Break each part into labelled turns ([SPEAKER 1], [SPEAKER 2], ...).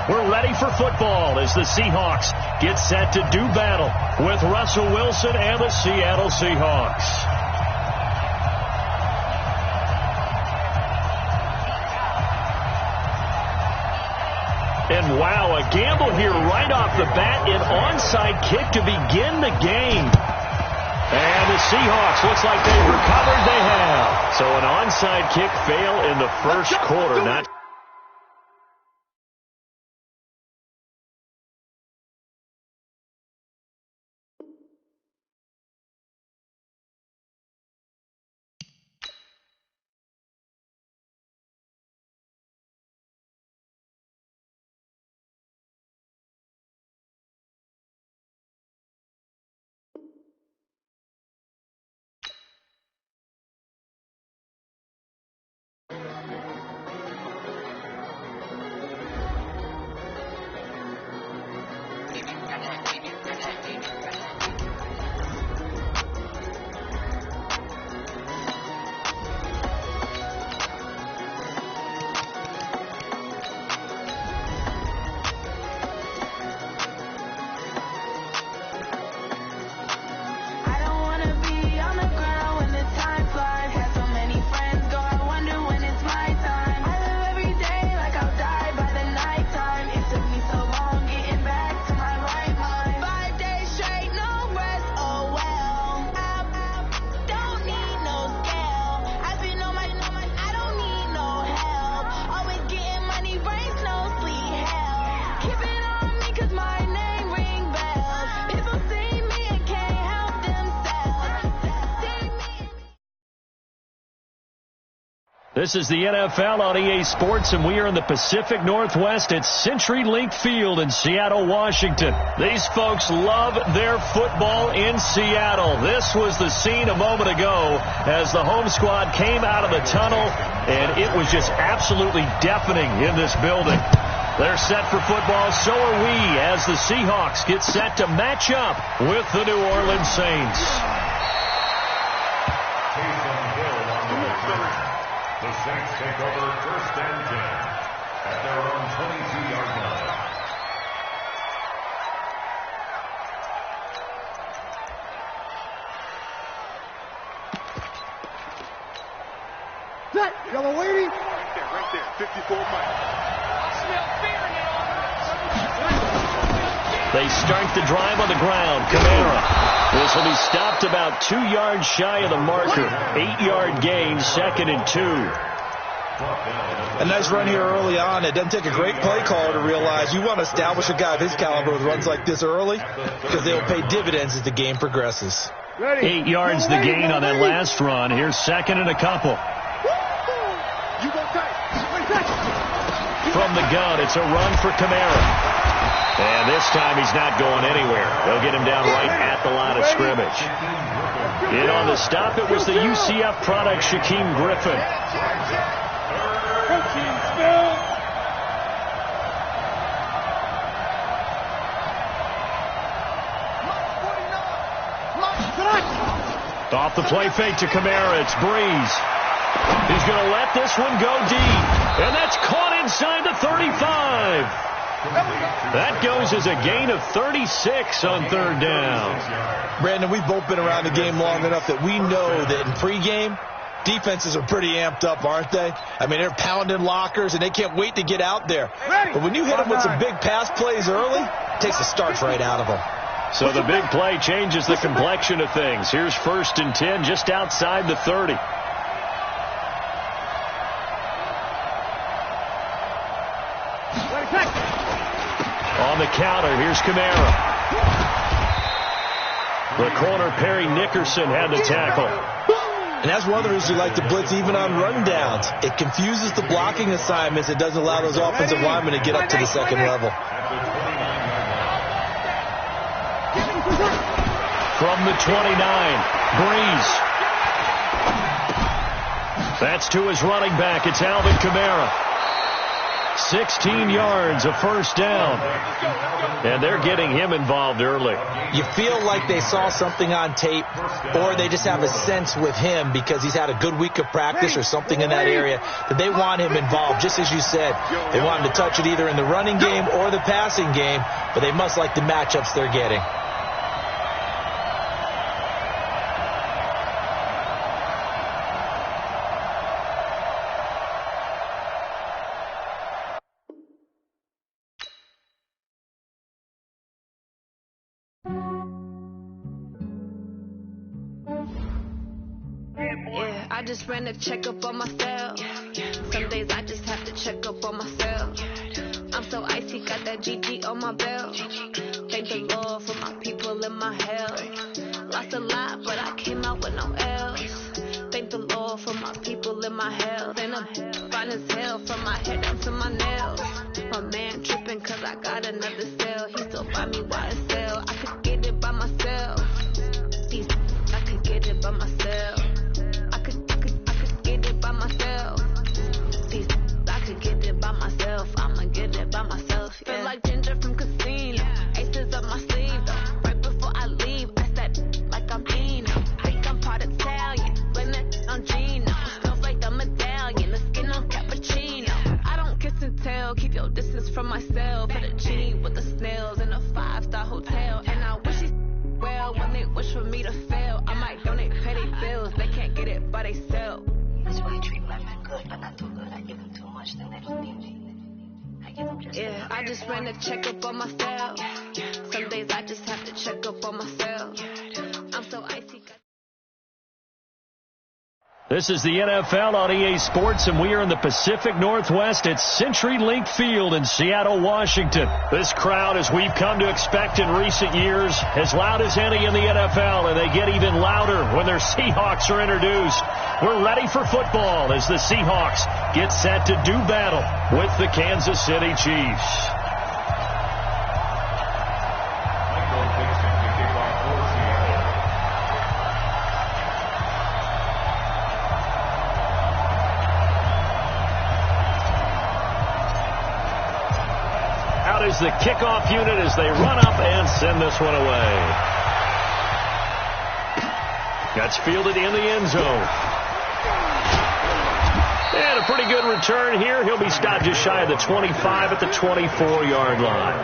[SPEAKER 1] We're ready for football as the Seahawks get set to do battle with Russell Wilson and the Seattle Seahawks. And wow, a gamble here right off the bat, an onside kick to begin the game. And the Seahawks, looks like they've recovered. They have. So an onside kick fail in the first quarter. Not This is the NFL on EA Sports, and we are in the Pacific Northwest at CenturyLink Field in Seattle, Washington. These folks love their football in Seattle. This was the scene a moment ago as the home squad came out of the tunnel, and it was just absolutely deafening in this building. They're set for football, so are we, as the Seahawks get set to match up with the New Orleans Saints.
[SPEAKER 2] The Saints take over 1st and 10 at their own 22-yard line.
[SPEAKER 3] Set. Yellow waiting.
[SPEAKER 4] Right there. 54 miles.
[SPEAKER 1] They start the drive on the ground. Kamara. This will be stopped about 2 yards shy of the marker. 8-yard gain, 2nd and 2.
[SPEAKER 5] A nice run here early on. It doesn't take a great play caller to realize you want to establish a guy of his caliber with runs like this early because they'll pay dividends as the game progresses.
[SPEAKER 1] 8 yards the gain on that last run. Here's 2nd and a couple. From the gun, it's a run for Kamara. And this time he's not going anywhere. They'll get him down right at the line of scrimmage. In on the stop, it was the UCF product, Shaquem Griffin. Off the play fake to Kamara, it's Breeze. He's going to let this one go deep. And that's caught inside the 35. That goes as a gain of 36 on 3rd down.
[SPEAKER 5] Brandon, we've both been around the game long enough that we know that in pregame, defenses are pretty amped up, aren't they? I mean, they're pounding lockers, and they can't wait to get out there. But when you hit them with some big pass plays early, it takes the starch right out of them.
[SPEAKER 1] So the big play changes the complexion of things. Here's 1st and 10 just outside the 30. On the counter, here's Kamara. The corner, Perry Nickerson, had the tackle.
[SPEAKER 5] And that's one of the reasons you like to blitz even on rundowns. It confuses the blocking assignments. It doesn't allow those offensive linemen to get up to the 2nd level.
[SPEAKER 1] From the 29, Breeze. That's to his running back. It's Alvin Kamara. 16 yards, a first down. And they're getting him involved early.
[SPEAKER 5] You feel like they saw something on tape, or they just have a sense with him because he's had a good week of practice or something in that area that they want him involved. Just as you said, they want him to touch it either in the running game or the passing game, but they must like the matchups they're getting.
[SPEAKER 3] I just ran a checkup on myself. Some days I just have to check up on myself. I'm so icy, got that GG on my belt. Thank the Lord for my people and my health. Lost a lot, but I came out with no L's. Thank the Lord for my people and my health. And I'm fine as hell from my head down to my nails. My man tripping cause I got another cell. He still buy me YSL. I could get it by myself. I could get it by myself. I could get it by myself. I could get it by myself. I'ma get it by myself. Yeah. Feel like Ginger from Casino. Aces up my sleeve though. Right before I leave, I said like I'm Eno. Think I'm part Italian. Blame that on Gino. Smells like the medallion. The skin on cappuccino. I don't kiss and tell. Keep your distance from myself. Put a G with the snails in a 5-star hotel. And I wish he's well when they wish for me to fail. I might donate petty bills. They can't get it by themselves.
[SPEAKER 6] That's why I treat women good, but not too good. I give them too much, then they don't need me. I give them just
[SPEAKER 3] yeah, I just ran a checkup on myself. Some days I just have to check up on myself. I'm so icy.
[SPEAKER 1] This is the NFL on EA Sports, and we are in the Pacific Northwest at CenturyLink Field in Seattle, Washington. This crowd, as we've come to expect in recent years, as loud as any in the NFL, and they get even louder when their Seahawks are introduced. We're ready for football as the Seahawks get set to do battle with the Kansas City Chiefs. Is the kickoff unit as they run up and send this one away. That's fielded in the end zone. And a pretty good return here. He'll be stopped just shy of the 25 at the 24-yard line.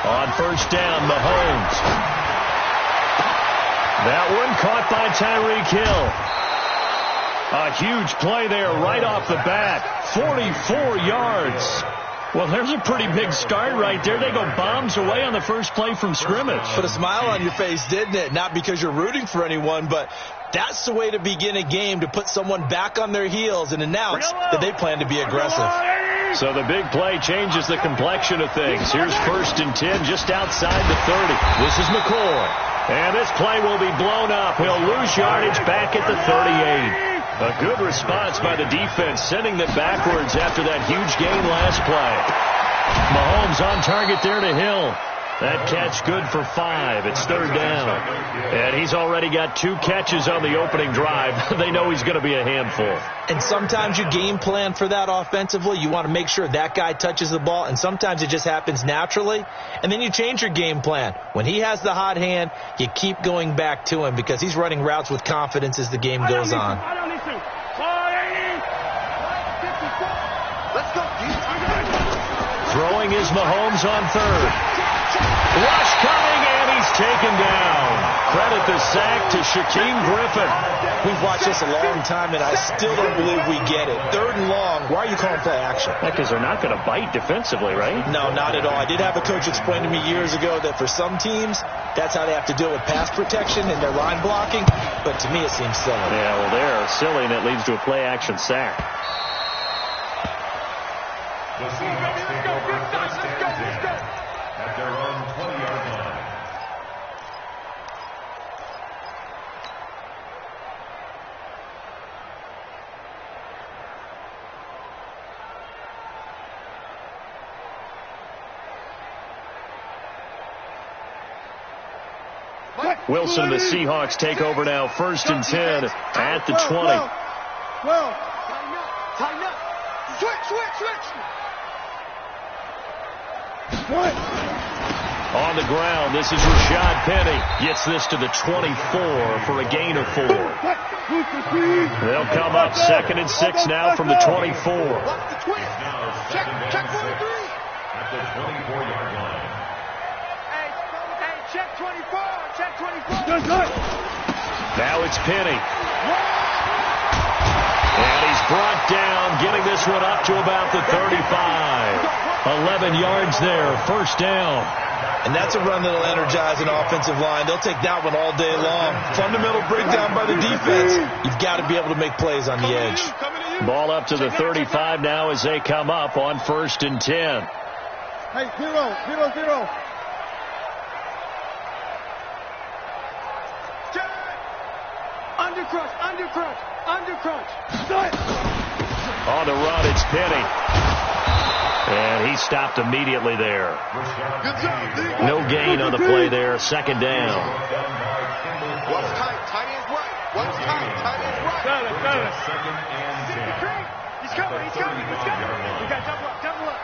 [SPEAKER 1] On first down, Mahomes. That one caught by Tyreek Hill. A huge play there right off the bat. 44 yards. Well, there's a pretty big start right there. They go bombs away on the first play from scrimmage.
[SPEAKER 5] Put a smile on your face, didn't it? Not because you're rooting for anyone, but that's the way to begin a game, to put someone back on their heels and announce that they plan to be aggressive.
[SPEAKER 1] So the big play changes the complexion of things. Here's 1st and 10 just outside the 30. This is McCoy. And this play will be blown up. He'll lose yardage back at the 38. A good response by the defense, sending them backwards after that huge gain last play. Mahomes on target there to Hill. That catch good for 5. It's 3rd down. And he's already got 2 catches on the opening drive. They know he's going to be a handful.
[SPEAKER 5] And sometimes you game plan for that offensively. You want to make sure that guy touches the ball, and sometimes it just happens naturally. And then you change your game plan. When he has the hot hand, you keep going back to him because he's running routes with confidence as the game goes on.
[SPEAKER 1] Throwing is Mahomes on 3rd. Rush coming, and he's taken down. Credit the sack to Shaquem Griffin.
[SPEAKER 5] We've watched this a long time, and I still don't believe we get it. 3rd and long. Why are you calling play action?
[SPEAKER 1] Because they're not going to bite defensively, right?
[SPEAKER 5] No, not at all. I did have a coach explain to me years ago that for some teams, that's how they have to deal with pass protection and their line blocking. But to me, it seems silly.
[SPEAKER 1] Yeah, well, they're silly, and it leads to a play action sack.
[SPEAKER 2] The Seahawks take over 1st and 10 at their own 20-yard line.
[SPEAKER 1] Wilson and the Seahawks take over now, 1st and 10 at the 20.
[SPEAKER 4] Well, tighten up. Switch. What?
[SPEAKER 1] On the ground, this is Rashad Penny. Gets this to the 24 for a gain of 4. They'll come up 2nd and 6 now from the 24.
[SPEAKER 4] Watch the twist. Check 43.
[SPEAKER 2] At the 24-yard line.
[SPEAKER 4] Hey, check 24.
[SPEAKER 1] Now it's Penny. And he's brought down, getting this one up to about the 35. 11 yards there, 1st down.
[SPEAKER 5] And that's a run that'll energize an offensive line. They'll take that one all day long. Fundamental breakdown by the defense. You've got to be able to make plays on the edge.
[SPEAKER 1] Ball up to the 35 now as they come up on 1st and 10.
[SPEAKER 4] Hey, 0. Undercrunch.
[SPEAKER 1] On the run, it's Penny. And he stopped immediately there.
[SPEAKER 4] Good job, D.
[SPEAKER 1] No gain on the play there. 2nd down.
[SPEAKER 4] Watch tight ends right. Watch tight ends right.
[SPEAKER 2] Got it. 2nd and 10.
[SPEAKER 4] He's coming. We got double up.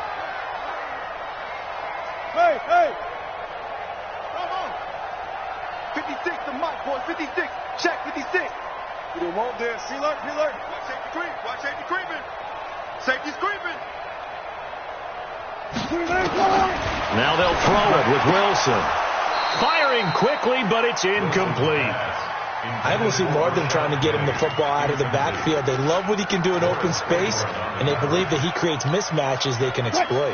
[SPEAKER 4] Hey. Come on. 56 to Mike, boy. 56. Check 56. You don't want this. Seal alert. Watch safety creeping. Safety's creeping.
[SPEAKER 1] Now they'll throw it with Wilson. Firing quickly, but it's incomplete.
[SPEAKER 5] I don't see more than trying to get him the football out of the backfield. They love what he can do in open space, and they believe that he creates mismatches they can exploit.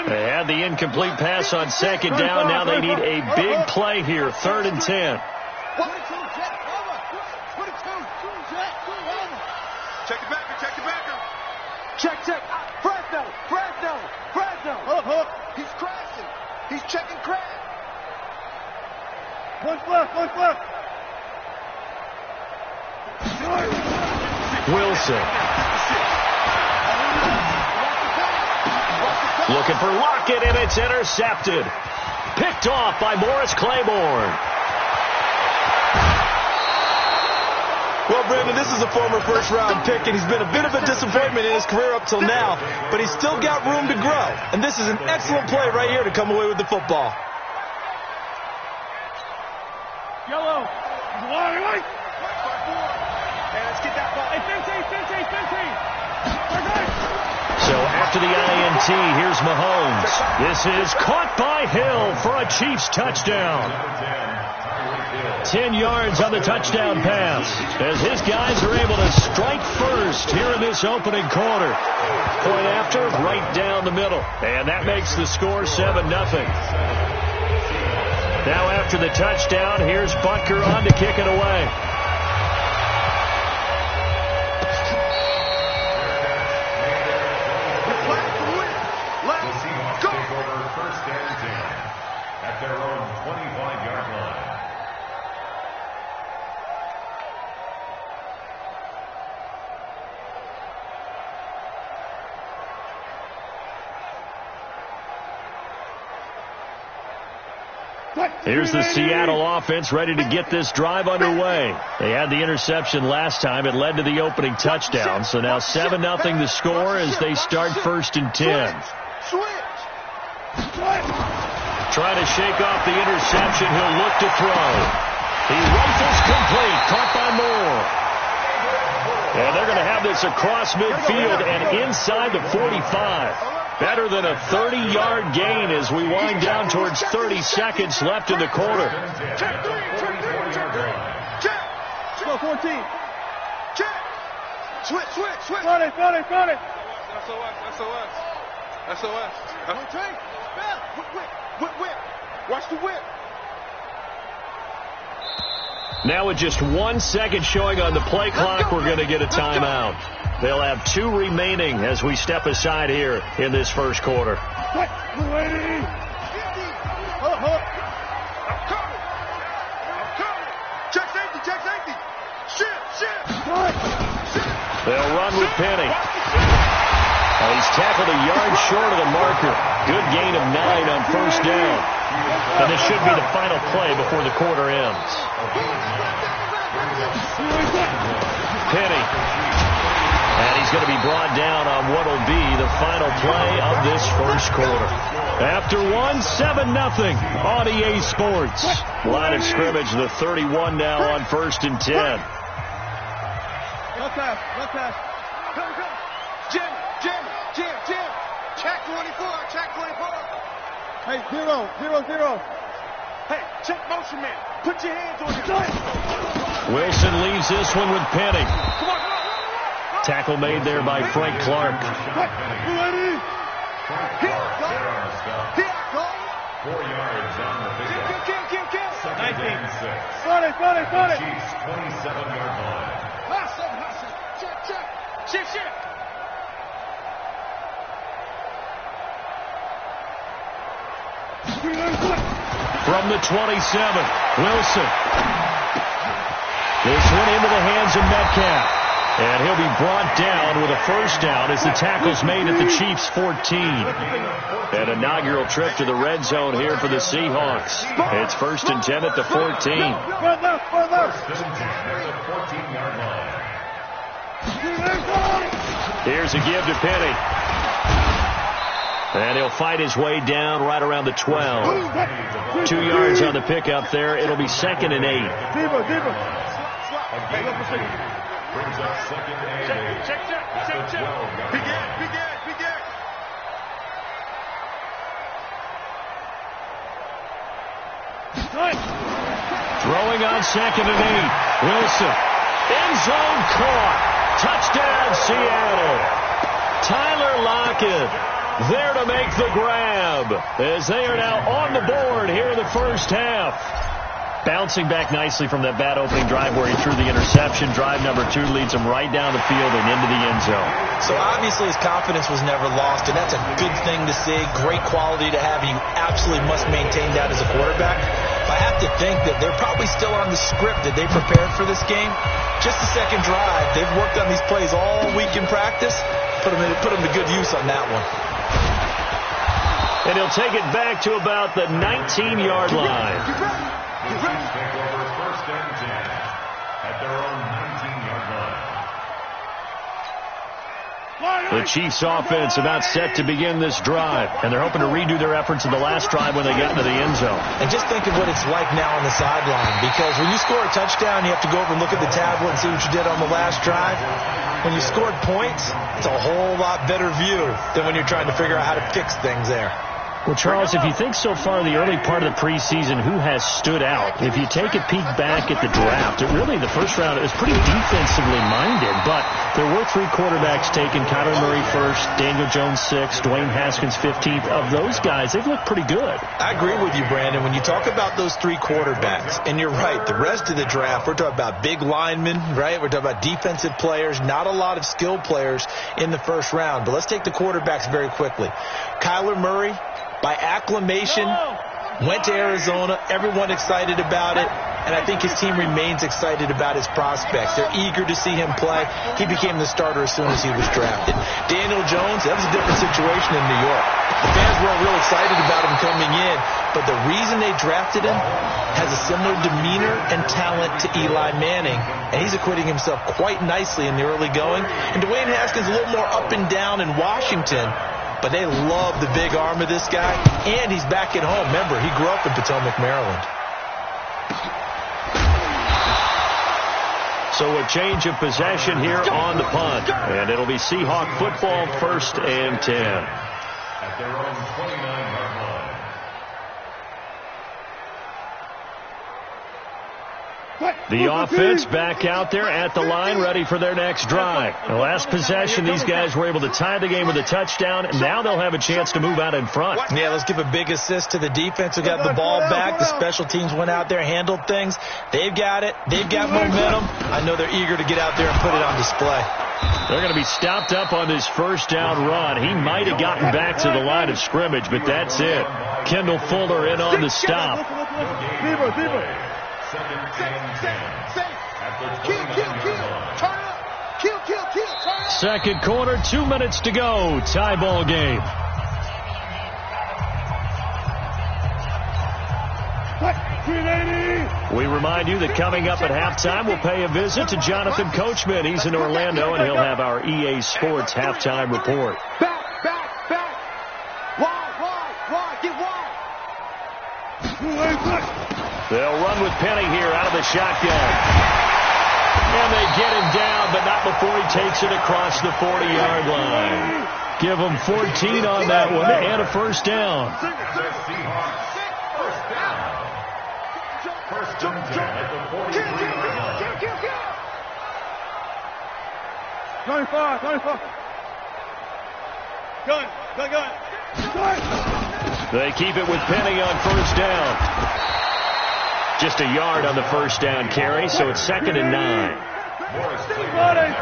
[SPEAKER 1] They had the incomplete pass on 2nd down. Now they need a big play here, 3rd and 10.
[SPEAKER 4] Check the backer. Check. Fresno. Hook. He's crashing. He's checking crash. One left.
[SPEAKER 1] Wilson. Looking for Lockett, and it's intercepted. Picked off by Morris Claiborne.
[SPEAKER 5] Well, Brandon, this is a former first-round pick, and he's been a bit of a disappointment in his career up till now, but he's still got room to grow. And this is an excellent play right here to come away with the football.
[SPEAKER 4] Yellow. Right. Hey, let's get that ball. Hey, 15.
[SPEAKER 1] So after the INT, here's Mahomes. This is caught by Hill for a Chiefs touchdown. 10 yards on the touchdown pass as his guys are able to strike first here in this opening quarter. Point after, right down the middle. And that makes the score 7-0. Now after the touchdown, here's Butker on to kick it away.
[SPEAKER 2] The Seahawks take over 1st and 10 at their own 25-yard line.
[SPEAKER 1] Here's the Seattle offense ready to get this drive underway. They had the interception last time. It led to the opening touchdown. So now 7-0 the score as they start 1st and 10. Trying to shake off the interception. He'll look to throw. He rifles complete. Caught by Moore. And they're going to have this across midfield and inside the 45. Better than a 30-yard gain as we wind down towards 30 seconds left in the quarter.
[SPEAKER 4] Check 14. Check. Switch. Got it. SOS. Whip. Watch the whip.
[SPEAKER 1] Now with just 1 second showing on the play clock, we're going to get a timeout. They'll have 2 remaining as we step aside here in this first quarter.
[SPEAKER 4] I'm coming. Check safety. Shift.
[SPEAKER 1] They'll run with Penny. He's tackled a yard short of the marker. Good gain of 9 on first down. And this should be the final play before the quarter ends. Penny. And he's going to be brought down on what will be the final play of this first quarter. After 7-0 on EA Sports. Line of scrimmage, the 31 now on 1st and 10.
[SPEAKER 4] Left pass. Go. Jim. Check 24. Hey, 0. Hey, check motion man. Put your hands on him.
[SPEAKER 1] Wilson leaves this one with Penny.
[SPEAKER 4] Come on.
[SPEAKER 1] Tackle made there by Frank Clark.
[SPEAKER 4] Ready? Here, go.
[SPEAKER 2] 4 yards on the pickup.
[SPEAKER 4] Kill.
[SPEAKER 2] 2nd and 6.
[SPEAKER 4] Got it.
[SPEAKER 2] Chiefs 27-yard line.
[SPEAKER 4] Hustle. Check. Shit.
[SPEAKER 1] From the 27, Wilson. This one into the hands of Metcalf. And he'll be brought down with a first down as the tackle's made at the Chiefs' 14. An inaugural trip to the red zone here for the Seahawks. It's 1st and 10 at the 14.
[SPEAKER 4] First and 10 at the
[SPEAKER 2] 14-yard line.
[SPEAKER 1] Here's a give to Penny. And he'll fight his way down right around the 12. 2 yards on the pickup there. It'll be 2nd and 8.
[SPEAKER 4] Deeper.
[SPEAKER 2] Brings up 2nd and 8.
[SPEAKER 4] Check. Begin.
[SPEAKER 1] Throwing on 2nd and 8. Wilson. End zone caught. Touchdown, Seattle. Tyler Lockett there to make the grab as they are now on the board here in the first half. Bouncing back nicely from that bad opening drive where he threw the interception. Drive number 2 leads him right down the field and into the end zone.
[SPEAKER 5] So obviously his confidence was never lost, and that's a good thing to see. Great quality to have. You absolutely must maintain that as a quarterback. I have to think that they're probably still on the script that they prepared for this game. Just the second drive. They've worked on these plays all week in practice. Put them to good use on that one.
[SPEAKER 1] And he'll take it back to about the 19-yard line.
[SPEAKER 2] The Chiefs take over 1st and 10 at their own 19-yard line.
[SPEAKER 1] The Chiefs offense about set to begin this drive, and they're hoping to redo their efforts in the last drive when they get into the end zone.
[SPEAKER 5] And just think of what it's like now on the sideline, because when you score a touchdown, you have to go over and look at the tablet and see what you did on the last drive. When you scored points, it's a whole lot better view than when you're trying to figure out how to fix things there.
[SPEAKER 1] Well, Charles, if you think so far the early part of the preseason, who has stood out? If you take a peek back at the draft, the first round is pretty defensively minded, but there were 3 quarterbacks taken. Kyler Murray first, Daniel Jones 6th, Dwayne Haskins 15th. Of those guys, they've looked pretty good.
[SPEAKER 5] I agree with you, Brandon. When you talk about those 3 quarterbacks, and you're right, the rest of the draft, we're talking about big linemen, right? We're talking about defensive players, not a lot of skilled players in the first round. But let's take the quarterbacks very quickly. Kyler Murray, by acclamation, went to Arizona. Everyone excited about it. And I think his team remains excited about his prospects. They're eager to see him play. He became the starter as soon as he was drafted. Daniel Jones, that was a different situation in New York. The fans weren't real excited about him coming in. But the reason they drafted him has a similar demeanor and talent to Eli Manning. And he's acquitting himself quite nicely in the early going. And Dwayne Haskins a little more up and down in Washington. But they love the big arm of this guy, and he's back at home. Remember, he grew up in Potomac, Maryland.
[SPEAKER 1] So a change of possession here on the punt, and it'll be Seahawk football 1st and 10.
[SPEAKER 2] At their own 29-yard line.
[SPEAKER 1] The offense back out there at the line, ready for their next drive. The last possession, these guys were able to tie the game with a touchdown, and now they'll have a chance to move out in front.
[SPEAKER 5] Yeah, let's give a big assist to the defense who got the ball back. The special teams went out there, handled things. They've got it. They've got momentum. I know they're eager to get out there and put it on display.
[SPEAKER 1] They're going to be stopped up on this first down run. He might have gotten back to the line of scrimmage, but that's it. Kendall Fuller in on the stop. second quarter, 2 minutes to go. Tie ball game. We remind you that coming up at halftime, we'll pay a visit to Jonathan Coachman. He's in Orlando, and he'll have our EA Sports halftime report.
[SPEAKER 4] Back. Wide. Get wide.
[SPEAKER 1] They'll run with Penny here out of the shotgun. And they get him down, but not before he takes it across the 40-yard line. Give him 14 on that one and a first down.
[SPEAKER 2] First and 10 at the 43-yard line.
[SPEAKER 4] 25. Gun.
[SPEAKER 1] They keep it with Penny on first down. Just a yard on the first down carry, so it's 2nd and 9.
[SPEAKER 2] Morris a yard.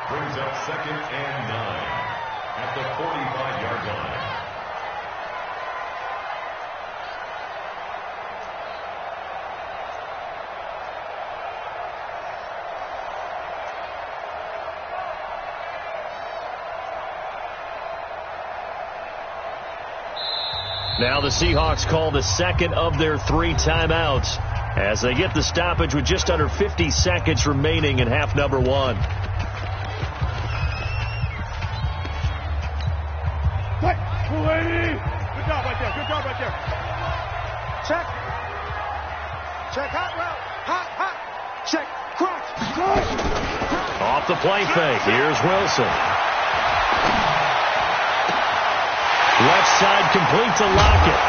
[SPEAKER 2] Brings up 2nd and 9 at the 45-yard line.
[SPEAKER 1] Now the Seahawks call the second of their 3 timeouts as they get the stoppage with just under 50 seconds remaining in half number 1.
[SPEAKER 4] Good job right there. Check. Hot route. Hot. Check. Crunch.
[SPEAKER 1] Off the play fake. Here's Wilson. Left side complete to Lockett.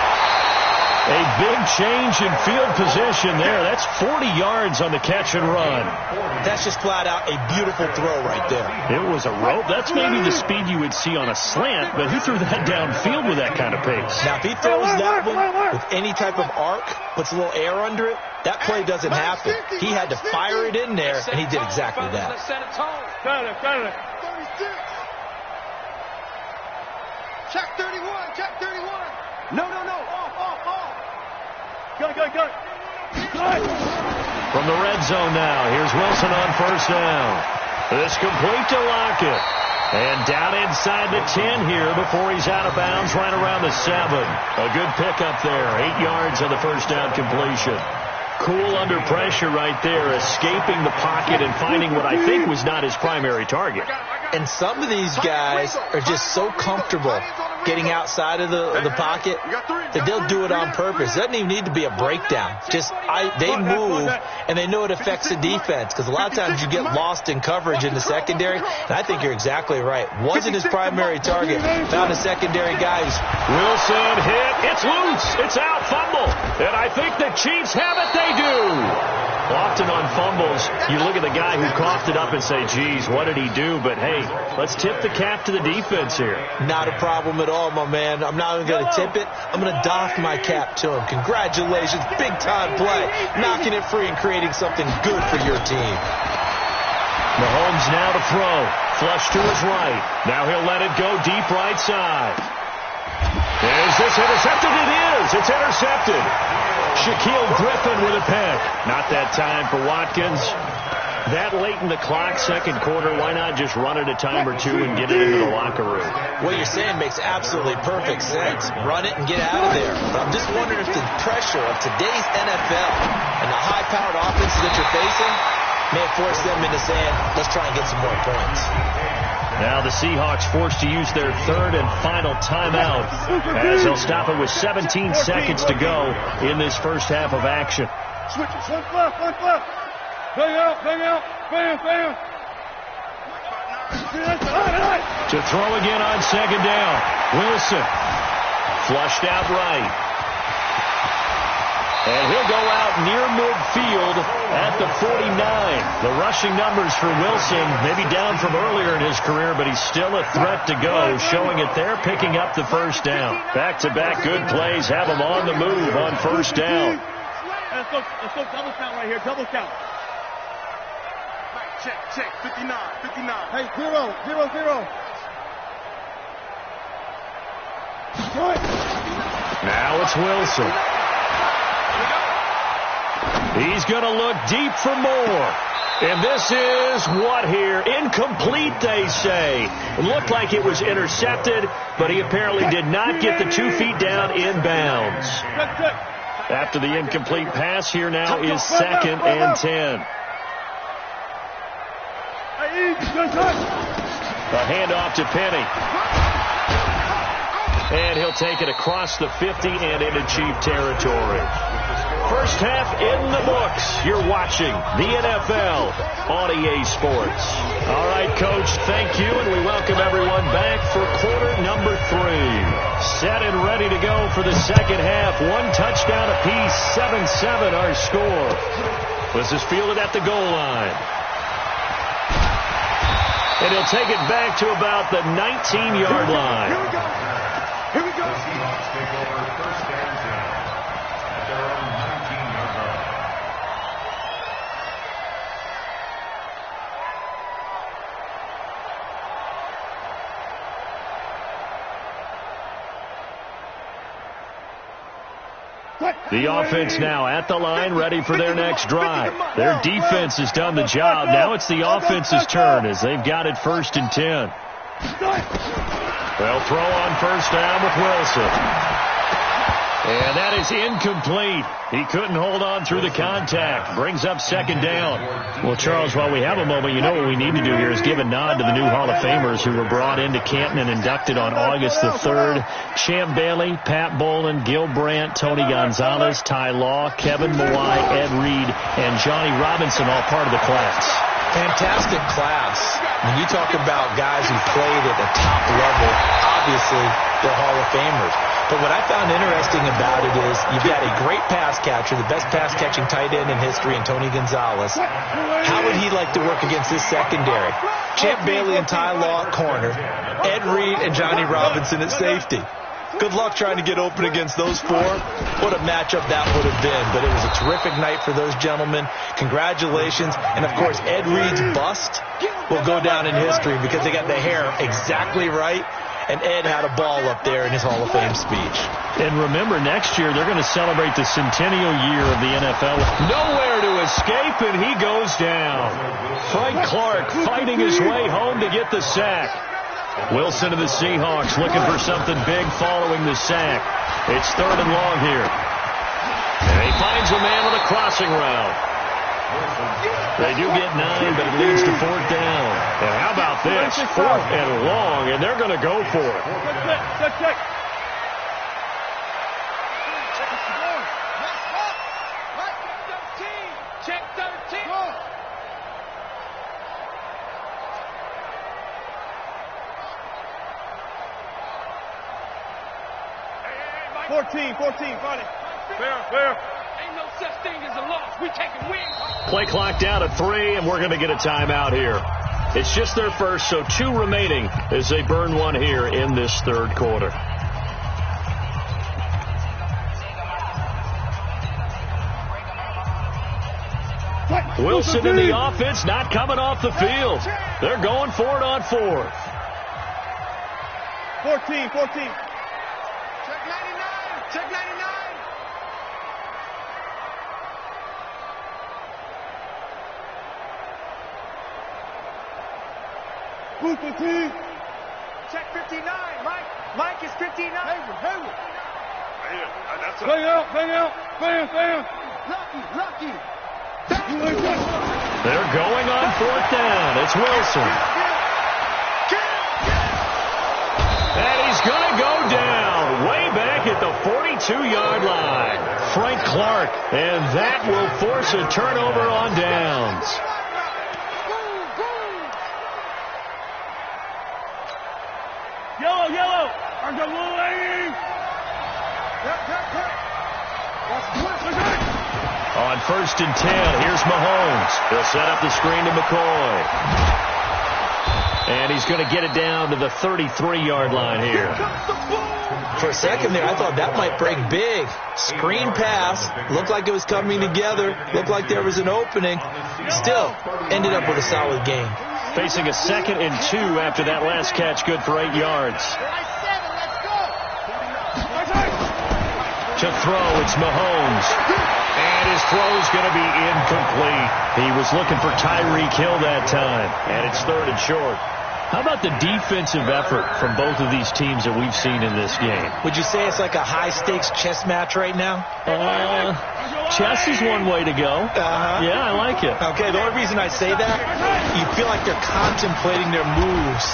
[SPEAKER 1] A big change in field position there. That's 40 yards on the catch and run.
[SPEAKER 5] That's just flat out a beautiful throw right there.
[SPEAKER 1] It was a rope. That's maybe the speed you would see on a slant, but who threw that downfield with that kind of pace?
[SPEAKER 5] Now, if he throws that one with any type of arc, puts a little air under it, that play doesn't happen. He had to fire it in there, and he did exactly that.
[SPEAKER 4] Got it. 36. Check 31. No. Off. Go.
[SPEAKER 1] From the red zone now, here's Wilson on first down. This complete to Lockett. And down inside the 10 here before he's out of bounds right around the 7. A good pickup there. 8 yards on the first down completion. Cool under pressure right there, escaping the pocket and finding what I think was not his primary target.
[SPEAKER 5] And some of these guys are just so comfortable getting outside of the pocket that they'll do it on purpose. It doesn't even need to be a breakdown. They move, and they know it affects the defense because a lot of times you get lost in coverage in the secondary, and I think you're exactly right. Wasn't his primary target. Found a secondary guy who's...
[SPEAKER 1] Wilson hit. It's loose. It's out. Fumble. And I think the Chiefs have it. They do. Often on fumbles, you look at the guy who coughed it up and say, geez, what did he do? But, hey, let's tip the cap to the defense here.
[SPEAKER 5] Not a problem at all, my man. I'm not even going to tip it. I'm going to doff my cap to him. Congratulations. Big-time play. Knocking it free and creating something good for your team.
[SPEAKER 1] Mahomes now to throw. Flush to his right. Now he'll let it go deep right side. Is this intercepted? It is. It's intercepted. Shaquille Griffin with a pick. Not that time for Watkins. That late in the clock, second quarter, why not just run it a time or two and get it into the locker room?
[SPEAKER 5] What you're saying makes absolutely perfect sense. Run it and get out of there. But I'm just wondering if the pressure of today's NFL and the high-powered offenses that you're facing may have forced them into saying, let's try and get some more points.
[SPEAKER 1] Now the Seahawks forced to use their third and final timeout as they'll stop it with 17 seconds to go in this first half of action.
[SPEAKER 4] Switches. One left. Bang out. Bam.
[SPEAKER 1] To throw again on second down. Wilson flushed out right. And he'll go out near midfield at the 49. The rushing numbers for Wilson maybe down from earlier in his career, but he's still a threat to go, showing it there, picking up the first down. Back-to-back good plays have him on the move on first down.
[SPEAKER 4] Let's go double count right here, double count. Check, 59. Hey, 0.
[SPEAKER 1] Now it's Wilson. He's going to look deep for more. And this is what here? Incomplete, they say. It looked like it was intercepted, but he apparently did not get the 2 feet down inbounds. After the incomplete pass, here now is 2nd and 10. A handoff to Penny. And he'll take it across the 50 and into Chief territory. First half in the books. You're watching the NFL on EA Sports. All right, Coach, thank you, and we welcome everyone back for quarter number 3. Set and ready to go for the second half. 1 touchdown apiece, 7-7 our score. This is fielded at the goal line. And he'll take it back to about the 19-yard line.
[SPEAKER 4] Here we go. Here we go.
[SPEAKER 2] The Seahawks take over first and 10 at their own 19-yard line.
[SPEAKER 1] The offense now at the line, ready for their next drive. Their defense has done the job. Now it's the offense's turn as they've got it 1st and 10. They'll throw on first down with Wilson. And that is incomplete. He couldn't hold on through the contact. Brings up 2nd down. Well, Charles, while we have a moment, you know what we need to do here is give a nod to the new Hall of Famers who were brought into Canton and inducted on August the 3rd. Champ Bailey, Pat Bolin, Gil Brandt, Tony Gonzalez, Ty Law, Kevin Mawai, Ed Reed, and Johnny Robinson, all part of the class.
[SPEAKER 5] Fantastic class. When you talk about guys who played at the top level, obviously they're Hall of Famers. But what I found interesting about it is you've got a great pass catcher, the best pass-catching tight end in history, in Tony Gonzalez. How would he like to work against this secondary? Champ Bailey and Ty Law at corner, Ed Reed and Johnny Robinson at safety. Good luck trying to get open against those 4. What a matchup that would have been. But it was a terrific night for those gentlemen. Congratulations. And, of course, Ed Reed's bust will go down in history because they got the hair exactly right. And Ed had a ball up there in his Hall of Fame speech.
[SPEAKER 1] And remember, next year they're going to celebrate the centennial year of the NFL. Nowhere to escape, and he goes down. Frank Clark fighting his way home to get the sack. Wilson of the Seahawks looking for something big following the sack. It's 3rd and long here. And he finds a man with a crossing route. They do get 9, but it leads to 4th down. And how about this? 4th and long, and they're going to go for it.
[SPEAKER 4] Check. Check 13. 14, fight it. Fair. Ain't no such thing as a loss. We taking wins.
[SPEAKER 1] Play clock down to 3, and we're going to get a timeout here. It's just their first, so 2 remaining as they burn 1 here in this 3rd quarter. Wilson in the offense, not coming off the field. They're going for it on 4th.
[SPEAKER 4] 14. Check 99. Who's the team? Check 59. Mike is 59. Hayward. Bang out. Lucky.
[SPEAKER 1] They're going on 4th down. It's Wilson. And he's going to go down way back at the 42-yard line. Frank Clark. And that will force a turnover on downs.
[SPEAKER 4] Yellow. I got little lady.
[SPEAKER 1] On 1st and 10, here's Mahomes. He'll set up the screen to McCoy. And he's going to get it down to the 33-yard line here.
[SPEAKER 5] For a second there, I thought that might break big. Screen pass. Looked like it was coming together. Looked like there was an opening. Still, ended up with a solid game.
[SPEAKER 1] Facing a 2nd and 2 after that last catch, good for 8 yards. To throw, it's Mahomes. And his throw's going to be incomplete. He was looking for Tyreek Hill that time, and it's 3rd and short. How about the defensive effort from both of these teams that we've seen in this game?
[SPEAKER 5] Would you say it's like a high-stakes chess match right now?
[SPEAKER 1] Chess is one way to go. Yeah, I like it.
[SPEAKER 5] Okay, the only reason I say that, you feel like they're contemplating their moves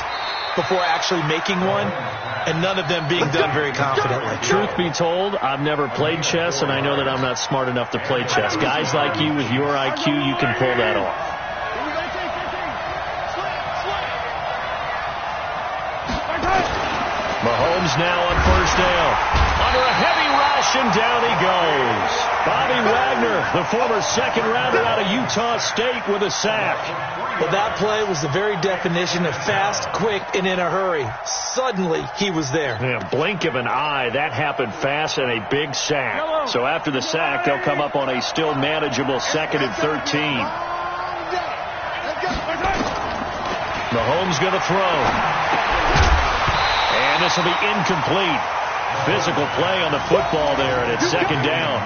[SPEAKER 5] before actually making one, and none of them being done very confidently.
[SPEAKER 1] Truth be told, I've never played chess, and I know that I'm not smart enough to play chess. Guys like you with your IQ, you can pull that off. Mahomes now on 1st down. Under a heavy rush, and down he goes. Bobby Wagner, the former 2nd rounder out of Utah State, with a sack.
[SPEAKER 5] Well, that play was the very definition of fast, quick, and in a hurry. Suddenly, he was there.
[SPEAKER 1] Yeah, blink of an eye, that happened fast, and a big sack. So after the sack, they'll come up on a still manageable 2nd and 13. Mahomes going to throw. And this will be incomplete. Physical play on the football there, and it's 2nd down.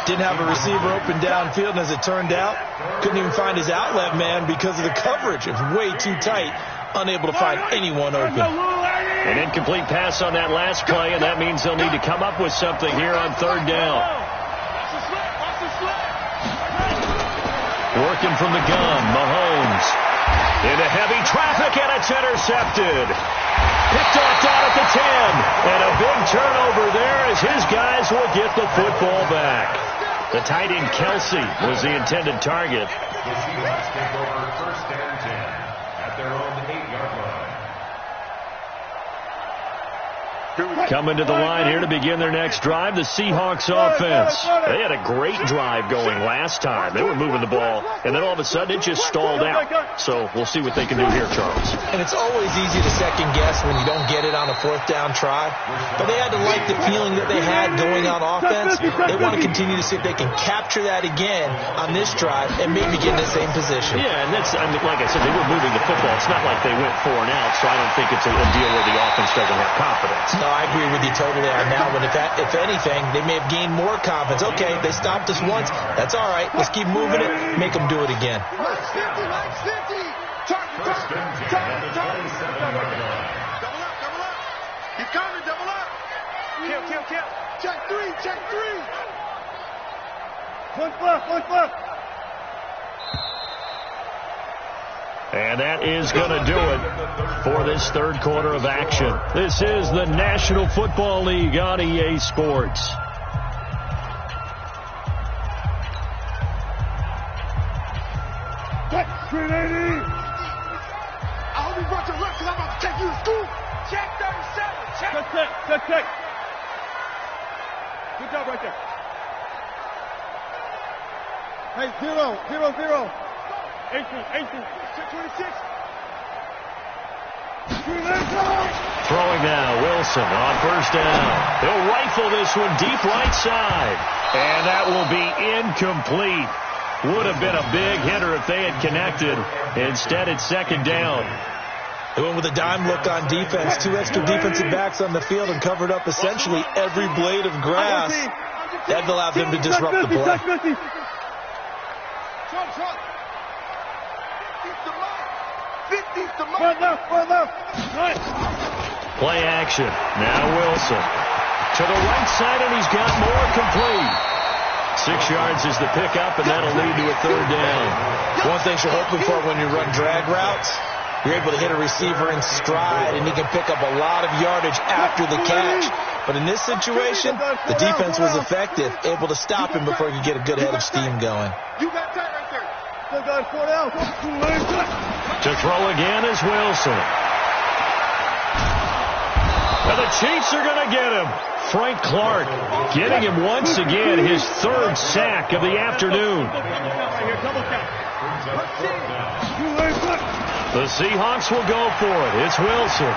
[SPEAKER 5] Didn't have a receiver open downfield, and as it turned out, couldn't even find his outlet man because of the coverage. It was way too tight, unable to find anyone open.
[SPEAKER 1] An incomplete pass on that last play, and that means they'll need to come up with something here on 3rd down. Working from the gun, Mahomes. Into heavy traffic, and it's intercepted. Picked off down at the 10. And a big turnover there as his guys will get the football back. The tight end Kelsey was the intended target.
[SPEAKER 2] The Seahawks take over 1st and 10 at their own 8-yard line.
[SPEAKER 1] Coming to the line here to begin their next drive, the Seahawks offense. They had a great drive going last time. They were moving the ball, and then all of a sudden it just stalled out. So we'll see what they can do here, Charles.
[SPEAKER 5] And it's always easy to second guess when you don't get it on a 4th down try. But they had to like the feeling that they had going on offense. They want to continue to see if they can capture that again on this drive and maybe get in the same position.
[SPEAKER 1] Yeah, and that's, I mean, like I said, they were moving the football. It's not like they went 4 and out, so I don't think it's a deal where the offense doesn't have confidence.
[SPEAKER 5] No, I agree with you totally on that one. If anything, they may have gained more confidence. Okay, they stopped us once. That's all right. Let's keep moving it. Make them do it again.
[SPEAKER 2] First and 10 at the 27-yard line.
[SPEAKER 4] Double up. He's coming, double up. Kill. Check 3. One foot.
[SPEAKER 1] And that is going to do it for this 3rd quarter of action. This is the National Football League on EA Sports.
[SPEAKER 4] Check 380. I hope you brought your luck because I'm about to take you to school. Check 37. Check. Good job right there. Hey, 0. 18. Check 26.
[SPEAKER 1] Throwing now, Wilson on 1st down. They'll rifle this one deep right side. And that will be incomplete. Would have been a big hitter if they had connected. Instead, it's 2nd down.
[SPEAKER 5] They went with a dime look on defense. 2 extra defensive backs on the field and covered up essentially every blade of grass. That allowed them to disrupt the play.
[SPEAKER 1] Play action. Now Wilson. To the right side, and he's got more complete. 6 yards is the pickup, and that'll lead to a 3rd down.
[SPEAKER 5] One thing you're hoping for when you run drag routes, you're able to hit a receiver in stride, and he can pick up a lot of yardage after the catch. But in this situation, the defense was effective, able to stop him before he could get a good head of steam going.
[SPEAKER 4] You got that right there. Still got 4 down.
[SPEAKER 1] To throw again is Wilson. And the Chiefs are going to get him. Frank Clark getting him once again, his 3rd sack of the afternoon. The Seahawks will go for it. It's Wilson.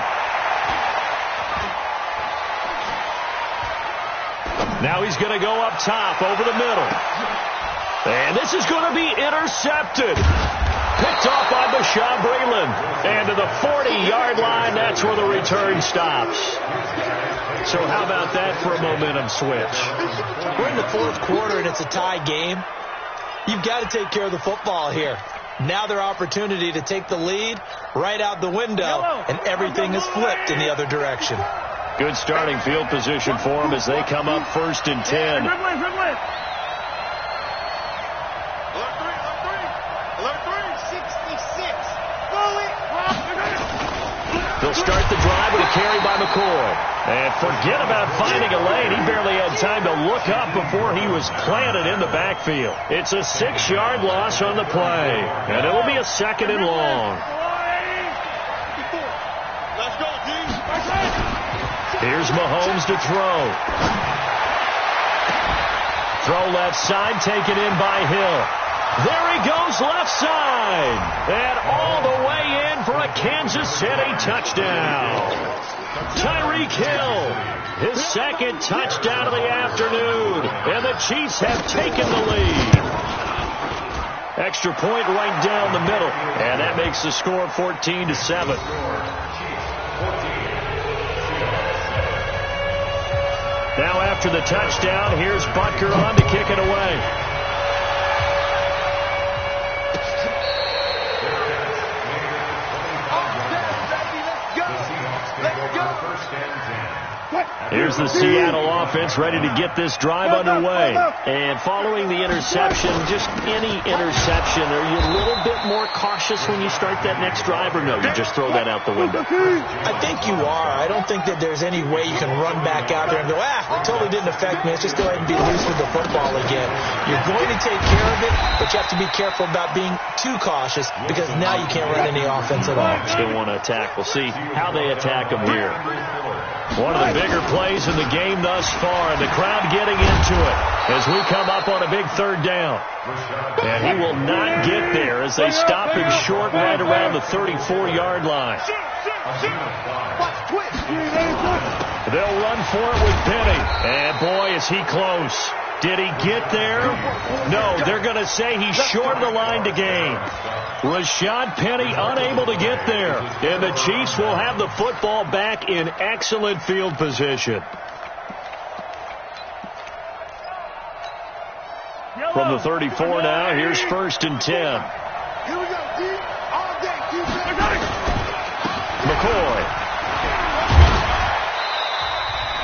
[SPEAKER 1] Now he's going to go up top over the middle. And this is going to be intercepted. Picked off by Bashaw Breeland. And to the 40-yard line, that's where the return stops. So how about that for a momentum switch?
[SPEAKER 5] We're in the fourth quarter, and it's a tie game. You've got to take care of the football here. Now their opportunity to take the lead right out the window, and everything is flipped in the other direction.
[SPEAKER 1] Good starting field position for them as they come up 1st and 10. They'll start the drive with a carry by McCoy. And forget about finding a lane. He barely had time to look up before he was planted in the backfield. It's a 6-yard loss on the play. And it'll be a 2nd and long.
[SPEAKER 4] Let's go, D.
[SPEAKER 1] Here's Mahomes to throw. Throw left side, taken in by Hill. There he goes, left side. And all the way in for a Kansas City touchdown. Tyreek Hill, his 2nd touchdown of the afternoon. And the Chiefs have taken the lead. Extra point right down the middle. And that makes the score 14-7. Now after the touchdown, here's Butker on to kick it away. Here's the Seattle offense ready to get this drive underway. And following the interception, just any interception, are you a little bit more cautious when you start that next drive, or no, you just throw that out the window?
[SPEAKER 5] I think you are. I don't think that there's any way you can run back out there and go, it totally didn't affect me. Let's just go ahead and be loose with the football again. You're going to take care of it, but you have to be careful about being too cautious because now you can't run any offense at all.
[SPEAKER 1] Still want to attack. We'll see how they attack them here. One of the bigger plays in the game thus far, and the crowd getting into it as we come up on a big 3rd down. And he will not get there as they stop him short right around the 34-yard line. They'll run for it with Penny. And boy, is he close. Did he get there? No, they're going to say he's short of the line to gain. Rashad Penny unable to get there. And the Chiefs will have the football back in excellent field position. From the 34 now, here's 1st and 10.
[SPEAKER 4] Here we go, D. All day,
[SPEAKER 1] McCoy.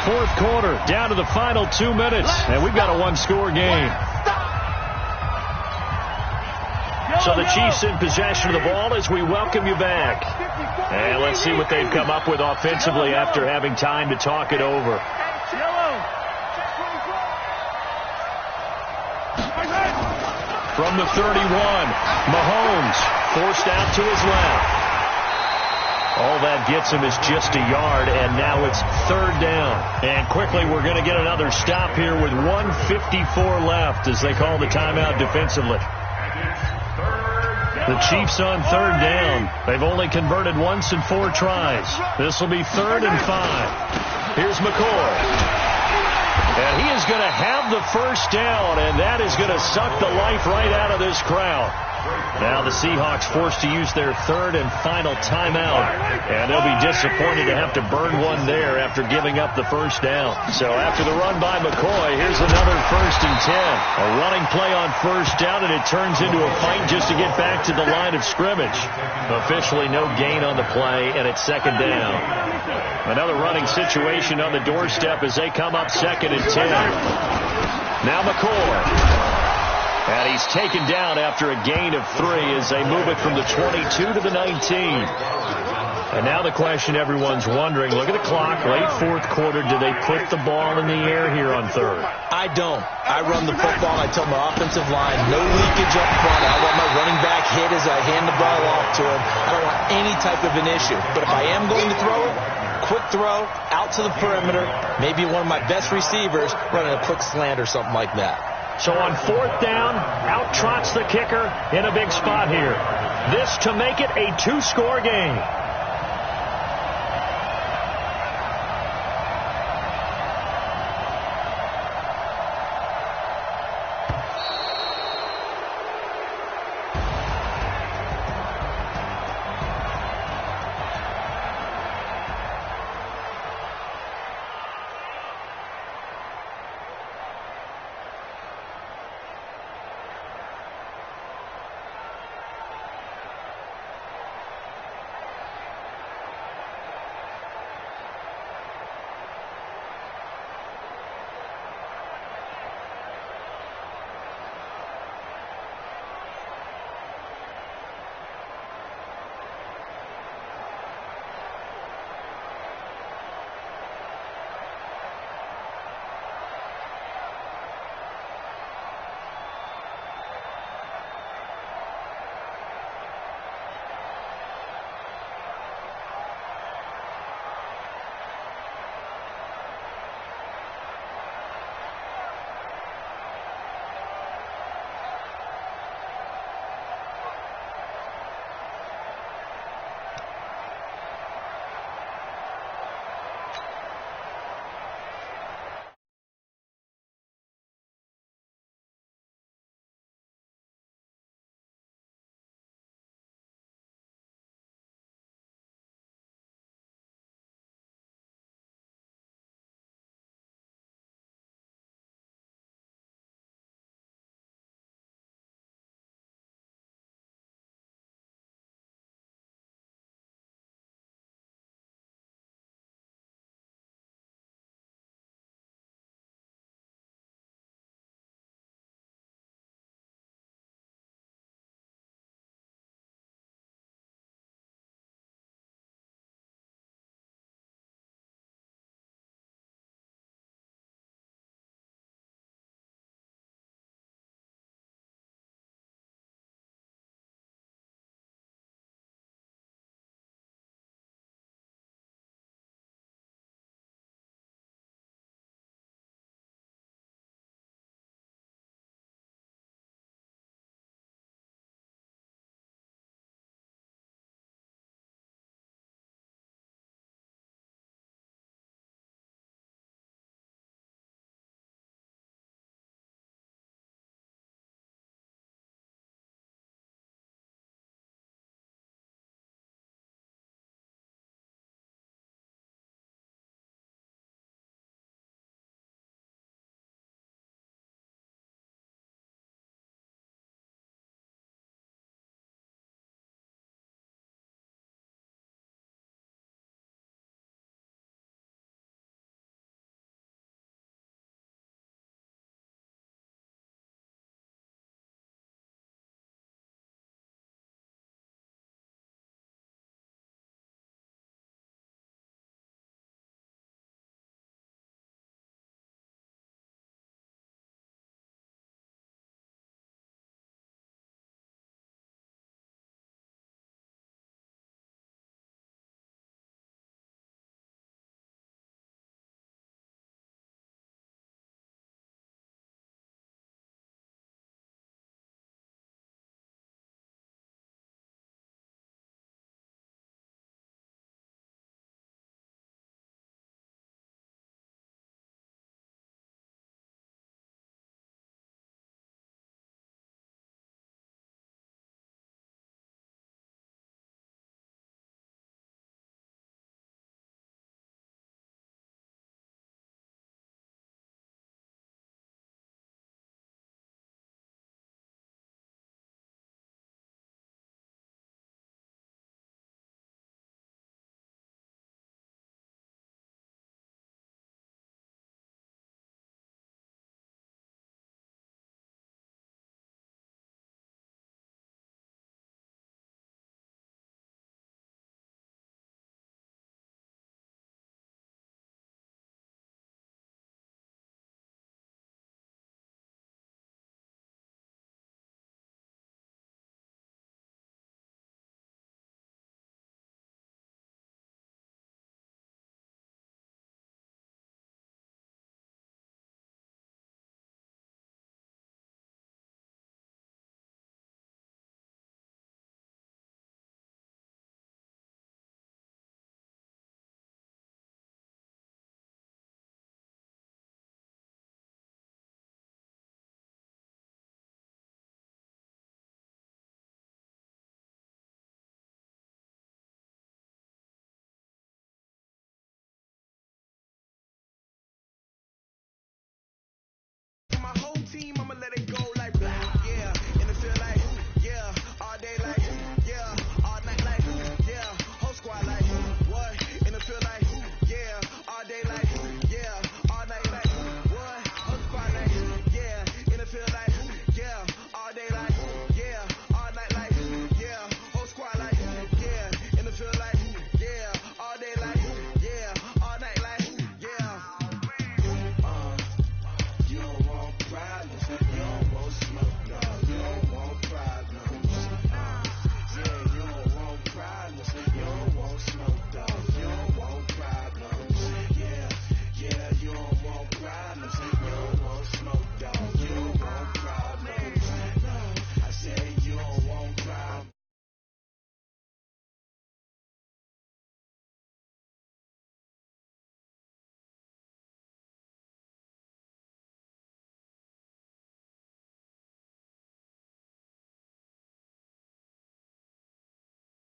[SPEAKER 1] 4th quarter, down to the final 2 minutes, and we've got a 1-score game. So the Chiefs in possession of the ball as we welcome you back. And let's see what they've come up with offensively after having time to talk it over. From the 31, Mahomes forced out to his left. All that gets him is just a yard, and now it's 3rd down. And quickly we're going to get another stop here with 1:54 left as they call the timeout defensively. The Chiefs on 3rd down. They've only converted once in 4 tries. This will be 3rd and 5. Here's McCoy. And he is going to have the 1st down, and that is going to suck the life right out of this crowd. Now the Seahawks forced to use their 3rd and final timeout, and they'll be disappointed to have to burn one there after giving up the 1st down. So after the run by McCoy, here's another 1st and 10. A running play on 1st down, and it turns into a fight just to get back to the line of scrimmage. Officially no gain on the play, and it's 2nd down. Another running situation on the doorstep as they come up 2nd and 10. Now McCoy. And he's taken down after a gain of 3 as they move it from the 22 to the 19. And now the question everyone's wondering, look at the clock, late 4th quarter, do they put the ball in the air here on 3rd?
[SPEAKER 5] I don't. I run the football. I tell my offensive line, no leakage up front. I want my running back hit as I hand the ball off to him. I don't want any type of an issue. But if I am going to throw it, quick throw, out to the perimeter, maybe one of my best receivers running a quick slant or something like that.
[SPEAKER 1] So on 4th down, out trots the kicker in a big spot here. This to make it a 2-score game.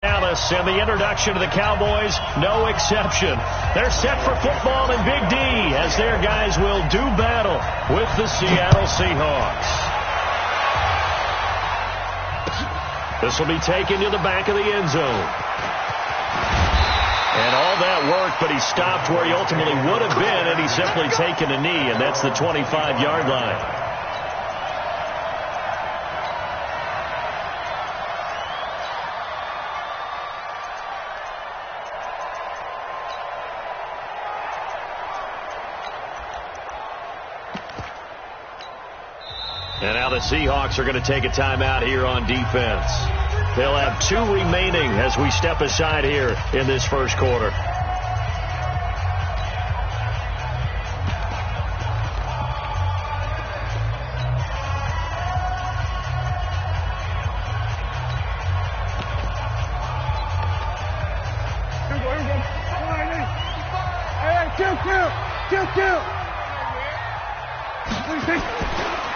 [SPEAKER 1] Dallas, and the introduction to the Cowboys, no exception. They're set for football in Big D as their guys will do battle with the Seattle Seahawks. This will be taken to the back of the end zone. And all that work, but he stopped where he ultimately would have been, and he's simply taken a knee, and that's the 25-yard line. And now the Seahawks are going to take a timeout here on defense. They'll have 2 remaining as we step aside here in this first quarter.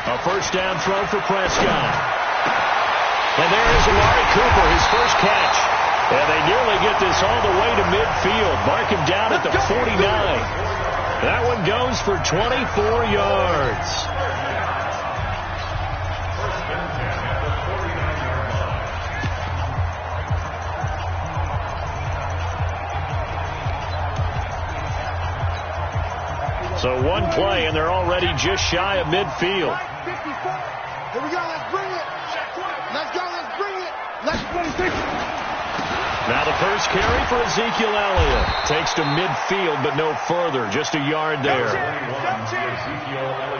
[SPEAKER 1] A first down throw for Prescott. And there is Amari Cooper, his first catch. And they nearly get this all the way to midfield. Mark him down at the 49. That one goes for 24 yards. So one play, and they're already just shy of midfield.
[SPEAKER 4] Here we go, let's bring it. Let's go, let's bring it. Let's bring it.
[SPEAKER 1] Now the first carry for Ezekiel Elliott. Takes to midfield, but no further. Just a yard there.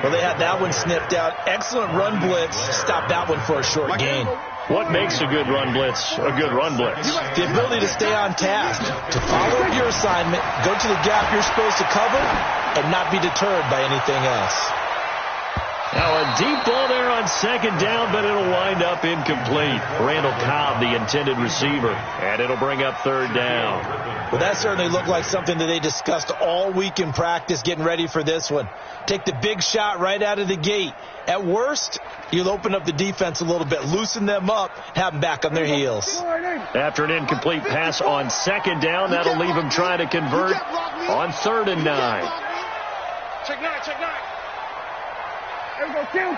[SPEAKER 5] Well, they had that one snipped out. Excellent run blitz. Stop that one for a short gain.
[SPEAKER 1] What makes a good run blitz a good run blitz?
[SPEAKER 5] The ability to stay on task, to follow your assignment, go to the gap you're supposed to cover, and not be deterred by anything else.
[SPEAKER 1] Now a deep ball there on second down, but it'll wind up incomplete. Randall Cobb, the intended receiver, and it'll bring up third down.
[SPEAKER 5] Well, that certainly looked like something that they discussed all week in practice getting ready for this one. Take the big shot right out of the gate. At worst, you'll open up the defense a little bit, loosen them up, have them back on their heels.
[SPEAKER 1] After an incomplete pass on second down, that'll leave them trying to convert on 3rd and 9.
[SPEAKER 4] Check 9, check 9. There we go, kill.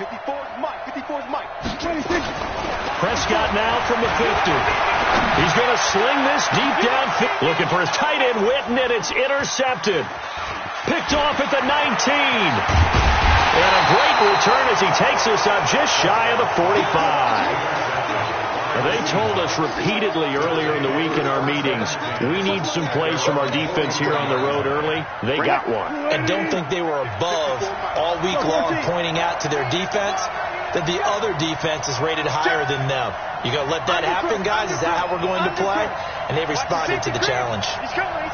[SPEAKER 4] 54's Mike, 54's Mike. 26.
[SPEAKER 1] Prescott now from the 50. He's going to sling this deep downfield. Looking for his tight end, Witten, and it's intercepted. Picked off at the 19. And a great return as he takes us up just shy of the 45. They told us repeatedly earlier in the week in our meetings, we need some plays from our defense here on the road early. They got one.
[SPEAKER 5] And don't think they were above all week long, pointing out to their defense that the other defense is rated higher than them. You got to let that happen, guys? Is that how we're going to play? And they responded to the challenge.
[SPEAKER 4] He's coming. We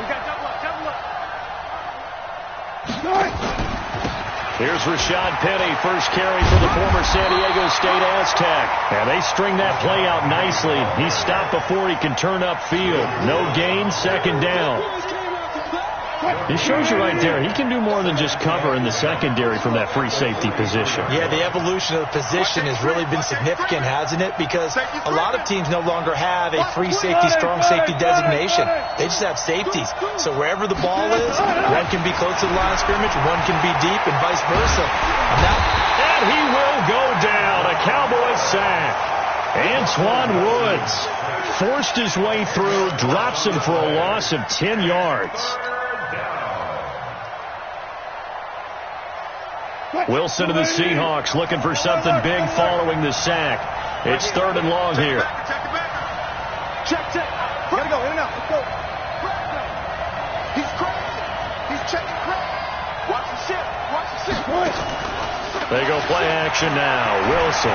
[SPEAKER 4] got double up.
[SPEAKER 1] Here's Rashad Penny, first carry for the former San Diego State Aztec. And they string that play out nicely. He's stopped before he can turn upfield. No gain, second down. It shows you right there, he can do more than just cover in the secondary from that free safety position.
[SPEAKER 5] Yeah, the evolution of the position has really been significant, hasn't it? Because a lot of teams no longer have a free safety, strong safety designation. They just have safeties. So wherever the ball is, one can be close to the line of scrimmage, one can be deep, and vice versa.
[SPEAKER 1] And he will go down. A Cowboys sack. Antoine Woods forced his way through, drops him for a loss of 10 yards. Wilson of the Seahawks looking for something big following the sack. It's 3rd and long here.
[SPEAKER 4] Check. Gotta go, in and out. Let's go. He's crazy. He's checking crazy. Watch the shit.
[SPEAKER 1] They go play action now. Wilson.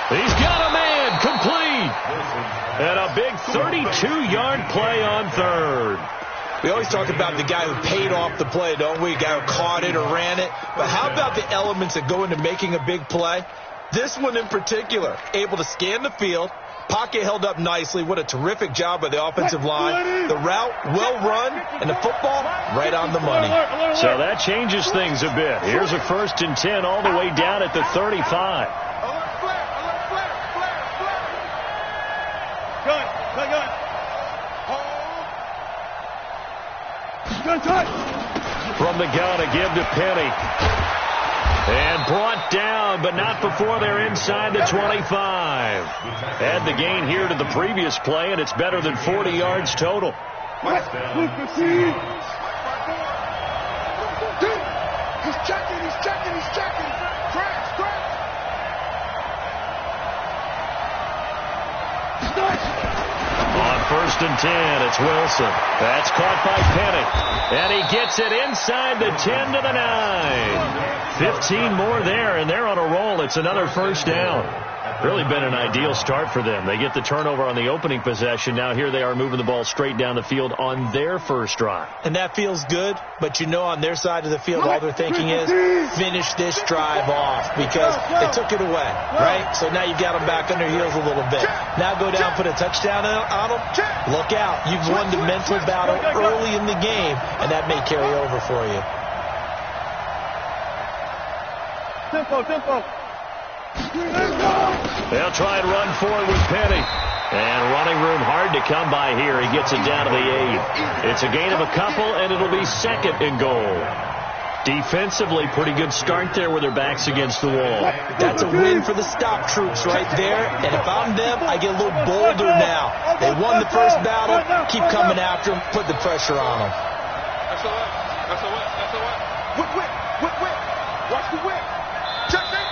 [SPEAKER 1] He's got a man. Complete. And a big 32-yard play on 3rd.
[SPEAKER 5] We always talk about the guy who paid off the play, don't we? The guy who caught it or ran it. But how about the elements that go into making a big play? This one in particular, able to scan the field, Pocket held up nicely. What a terrific job by the offensive line. The route, well run, and the football, right on the money.
[SPEAKER 1] So that changes things a bit. Here's a 1st and 10 all the way down at the 35. From the gun, a give to Penny. And brought down, but not before they're inside the 25. Add the gain here to the previous play, and it's better than 40 yards total.
[SPEAKER 4] He's checking. Crash.
[SPEAKER 1] On 1st and 10, it's Wilson. That's caught by Penny. And he gets it inside the 10 to the 9. 15 more there, and they're on a roll. It's another 1st down. Really been an ideal start for them. They get the turnover on the opening possession. Now here they are moving the ball straight down the field on their first drive.
[SPEAKER 5] And that feels good, but you know on their side of the field all they're thinking is finish this drive off because they took it away, right? So now you've got them back on their heels a little bit. Now go down, put a touchdown on them. Look out. You've won the mental battle early in the game, and that may carry over for you.
[SPEAKER 4] Tempo.
[SPEAKER 1] They'll try and run forward with Penny. And running room hard to come by here. He gets it down to the 8. It's a gain of a couple, and it'll be 2nd and goal. Defensively, pretty good start there with their backs against the wall.
[SPEAKER 5] That's a win for the stop troops right there. And if I'm them, I get a little bolder now. They won the first battle. Keep coming after them. Put the pressure on them.
[SPEAKER 4] That's a whip. Whip. Watch the whip. Check safety.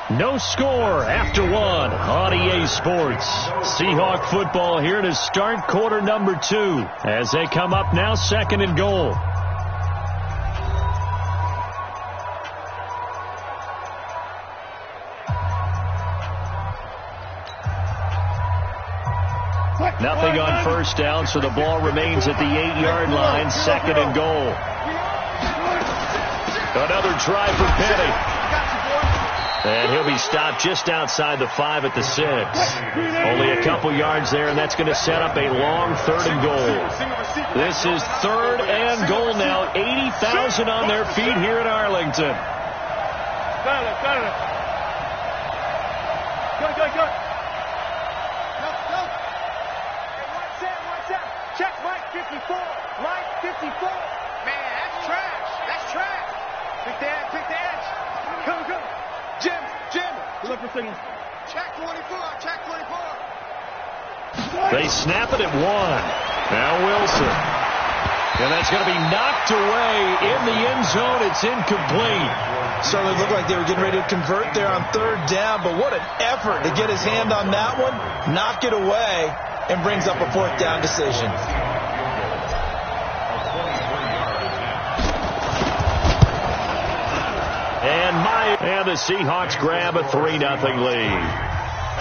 [SPEAKER 1] No score after 1 on EA Sports. Seahawk football here to start quarter number 2 as they come up now 2nd and goal. Nothing on 1st down, so the ball remains at the 8-yard line, 2nd and goal. Another try for Penny. And he'll be stopped just outside the 5 at the 6. Only a couple yards there, and that's going to set up a long 3rd and goal. This is 3rd and goal now. 80,000 on their feet here in Arlington.
[SPEAKER 4] Go. Check Mike 54. Mike 54. Man, that's trash. Pick the edge. Come. Jim. Look for signal. Check 24.
[SPEAKER 1] They snap it at 1. Now Wilson. And that's going to be knocked away in the end zone. It's incomplete.
[SPEAKER 5] Certainly looked like they were getting ready to convert there on 3rd down, but what an effort to get his hand on that one, knock it away, and brings up a 4th down decision. And the Seahawks grab a 3-0 lead.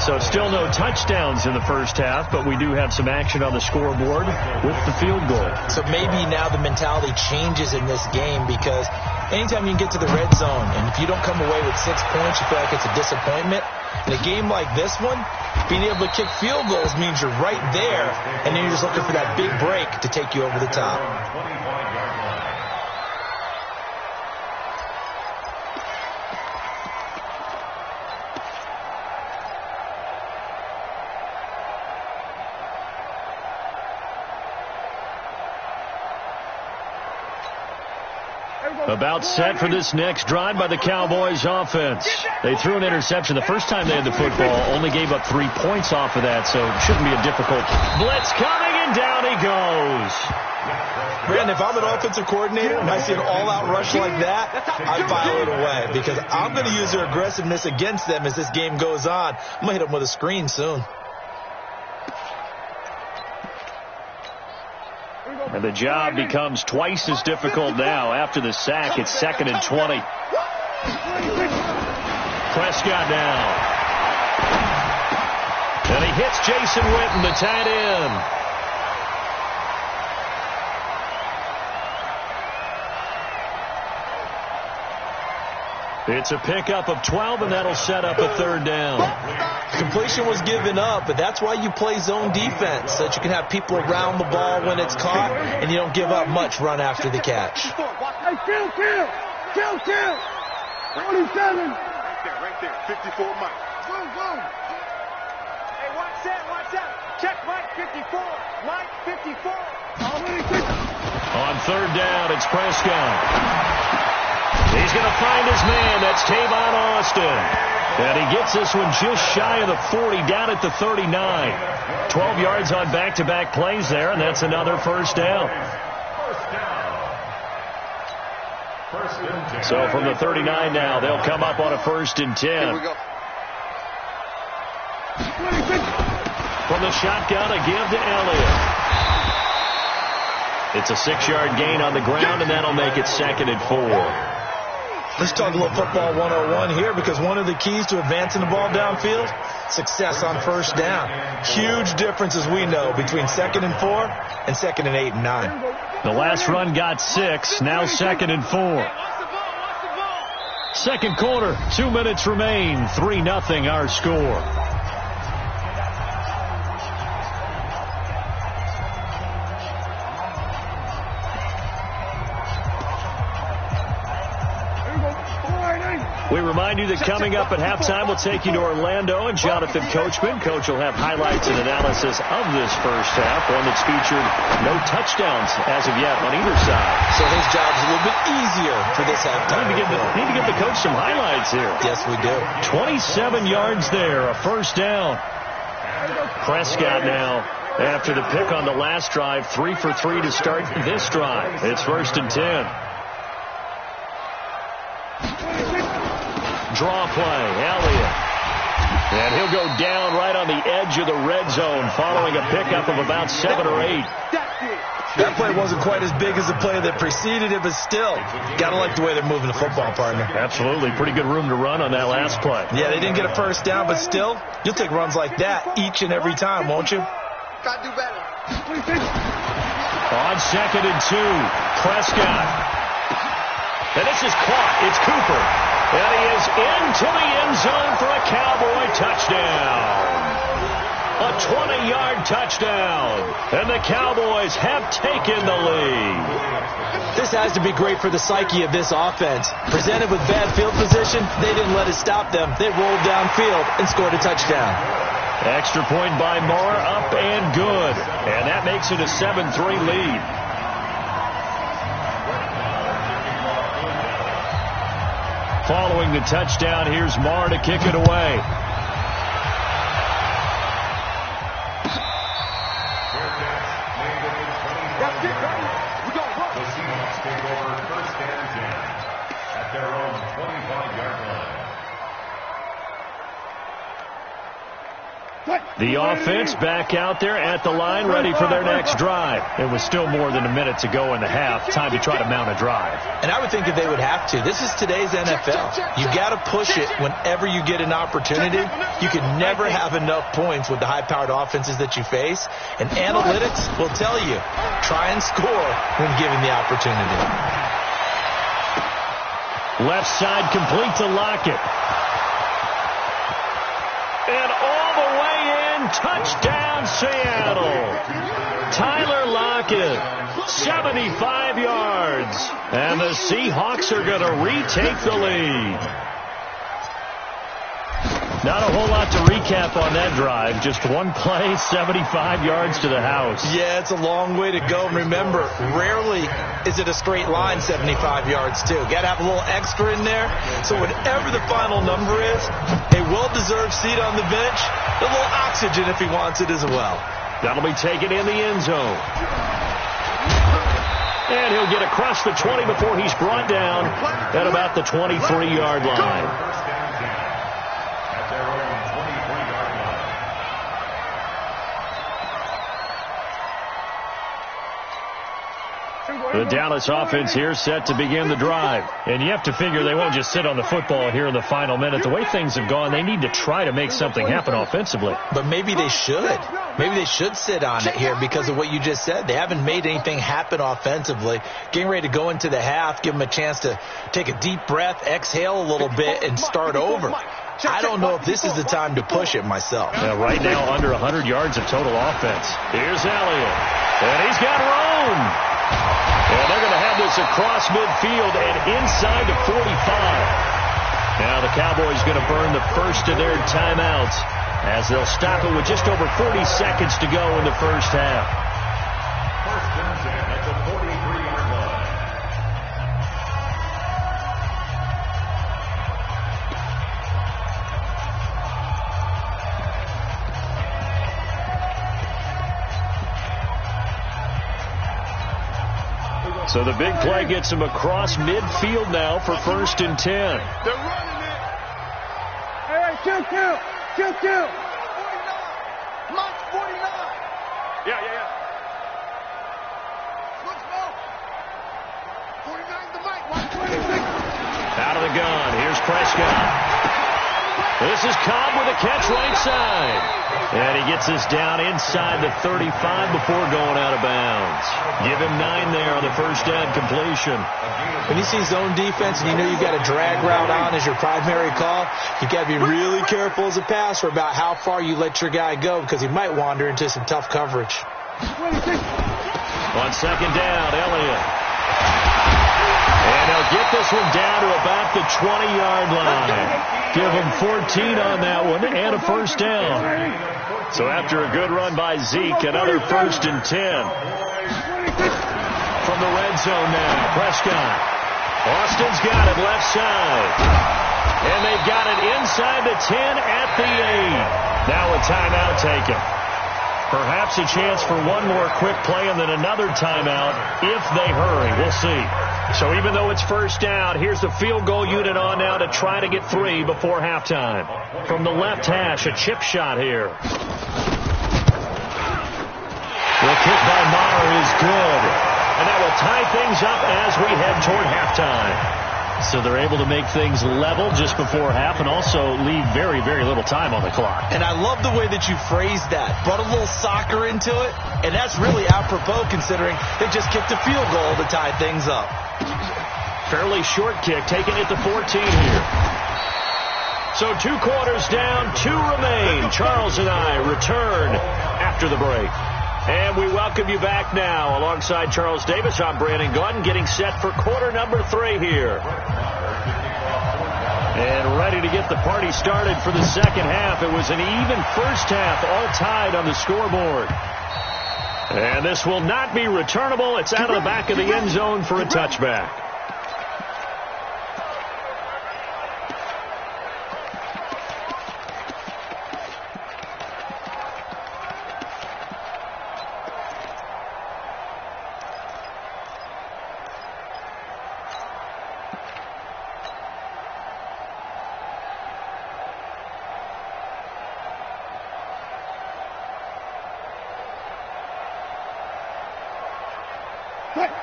[SPEAKER 5] So still no touchdowns in the first half, but we do have some action on the scoreboard with the field goal. So maybe now the mentality changes in this game because anytime you can get to the red zone, and if you don't come away with 6 points, you feel like it's a disappointment. In a game like this one, being able to kick field goals means you're right there, and then you're just looking for that big break to take you over the top.
[SPEAKER 1] About set for this next drive by the Cowboys offense. They threw an interception the first time they had the football, only gave up 3 points off of that, so it shouldn't be a difficult blitz coming, and down he goes.
[SPEAKER 5] Brandon, if I'm an offensive coordinator and I see an all-out rush like that, I file it away because I'm going to use their aggressiveness against them as this game goes on. I'm going to hit them with a screen soon.
[SPEAKER 1] And the job becomes twice as difficult now. After the sack, it's 2nd and 20. Prescott now. And he hits Jason Witten, the tight end. It's a pickup of 12, and that'll set up a third down.
[SPEAKER 5] Completion was given up, but that's why you play zone defense, so that you can have people around the ball when it's caught, and you don't give up much run after the catch.
[SPEAKER 4] Hey, kill! 47. Right there. 54, Mike. Go. Hey, watch that. Check Mike 54. Mike 54.
[SPEAKER 1] On third down, it's Prescott. He's going to find his man. That's Tavon Austin. And he gets this one just shy of the 40, down at the 39. 12 yards on back-to-back plays there, and that's another first down. So from the 39 now, they'll come up on a 1st and 10.
[SPEAKER 4] Here we go.
[SPEAKER 1] From the shotgun, a give to Elliott. It's a 6-yard gain on the ground, and that'll make it 2nd and 4.
[SPEAKER 5] Let's talk a little football 101 here, because one of the keys to advancing the ball downfield, success on first down. Huge difference, as we know, between 2nd and 4 and 2nd and 8 and 9.
[SPEAKER 1] The last run got 6, now 2nd and 4. Second quarter, 2 minutes remain, 3-0 our score. We remind you that coming up at halftime, we'll take you to Orlando and Jonathan Coachman. Coach will have highlights and analysis of this first half, one that's featured no touchdowns as of yet on either side.
[SPEAKER 5] So his job's a little bit easier for this halftime.
[SPEAKER 1] Need to give the coach some highlights here.
[SPEAKER 5] Yes, we do.
[SPEAKER 1] 27 yards there, a first down. Prescott now, after the pick on the last drive, 3 for 3 to start this drive. It's 1st and 10. Draw play, Elliott. And he'll go down right on the edge of the red zone following a pickup of about 7 or 8.
[SPEAKER 5] That play wasn't quite as big as the play that preceded it, but still, got to like the way they're moving the football, partner.
[SPEAKER 1] Absolutely. Pretty good room to run on that last play.
[SPEAKER 5] Yeah, they didn't get a first down, but still, you'll take runs like that each and every time, won't you?
[SPEAKER 4] Got to do better.
[SPEAKER 1] On 2nd and 2, Prescott. And this is caught. It's Cooper. And he is into the end zone for a Cowboy touchdown. A 20-yard touchdown. And the Cowboys have taken the lead.
[SPEAKER 5] This has to be great for the psyche of this offense. Presented with bad field position, they didn't let it stop them. They rolled downfield and scored a touchdown.
[SPEAKER 1] Extra point by Moore, up and good. And that makes it a 7-3 lead. Following the touchdown, here's Marr to kick it away.
[SPEAKER 2] The Seahawks take over 1st and 10 at their own 25-yard line.
[SPEAKER 1] The offense back out there at the line, ready for their next drive. It was still more than a minute to go in the half. Time to try to mount a drive.
[SPEAKER 5] And I would think that they would have to. This is today's NFL. You got to push it whenever you get an opportunity. You can never have enough points with the high-powered offenses that you face. And analytics will tell you, try and score when given the opportunity.
[SPEAKER 1] Left side complete to Lockett. And all the way in, touchdown Seattle. Tyler Lockett, 75 yards. And the Seahawks are going to retake the lead. Not a whole lot to recap on that drive. Just one play, 75 yards to the house.
[SPEAKER 5] Yeah, it's a long way to go. Remember, rarely is it a straight line 75 yards, too. Got to have a little extra in there. So whatever the final number is, a well-deserved seat on the bench, a little oxygen if he wants it as well.
[SPEAKER 1] That'll be taken in the end zone. And he'll get across the 20 before he's brought down at about the 23-yard line. The Dallas offense here set to begin the drive. And you have to figure they won't just sit on the football here in the final minute. The way things have gone, they need to try to make something happen offensively.
[SPEAKER 5] But maybe they should. Maybe they should sit on it here because of what you just said. They haven't made anything happen offensively. Getting ready to go into the half, give them a chance to take a deep breath, exhale a little bit, and start over. I don't know if this is the time to push it myself.
[SPEAKER 1] Yeah, right now, under 100 yards of total offense. Here's Elliott. And he's got room. And they're going to have this across midfield and inside the 45. Now the Cowboys going to burn the first of their timeouts as they'll stop it with just over 40 seconds to go in the first half.
[SPEAKER 2] First and 10 at the 43-yard line.
[SPEAKER 1] So the big play gets him across midfield now for first and 10.
[SPEAKER 4] They're running it. All right, kill. 49. Mike, 49. Yeah. Switch ball. 49 to Mike. 126.
[SPEAKER 1] Out of the gun. Here's Prescott. This is Cobb with a catch right side. And he gets this down inside the 35 before going out of bounds. Give him 9 there on the first down completion.
[SPEAKER 5] When you see zone defense and you know you've got a drag route on as your primary call, you got to be really careful as a passer about how far you let your guy go because he might wander into some tough coverage.
[SPEAKER 1] On second down, Elliott. And they'll get this one down to about the 20-yard line. Give him 14 on that one and a first down. So after a good run by Zeke, another first and 10. From the red zone now, Prescott. Austin's got it left side. And they've got it inside the 10 at the 8. Now a timeout taken. Perhaps a chance for one more quick play and then another timeout if they hurry. We'll see. So even though it's first down, here's the field goal unit on now to try to get 3 before halftime. From the left hash, a chip shot here. The kick by Maher is good. And that will tie things up as we head toward halftime. So they're able to make things level just before half and also leave very, very little time on the clock.
[SPEAKER 5] And I love the way that you phrased that. Brought a little soccer into it, and that's really apropos considering they just kicked a field goal to tie things up.
[SPEAKER 1] Fairly short kick, taken at the 14 here. So 2 quarters down, 2 remain. Charles and I return after the break. And we welcome you back now. Alongside Charles Davis, I'm Brandon Gunn, getting set for quarter number 3 here. And ready to get the party started for the second half. It was an even first half, all tied on the scoreboard. And this will not be returnable. It's out of the back of the end zone for a touchback.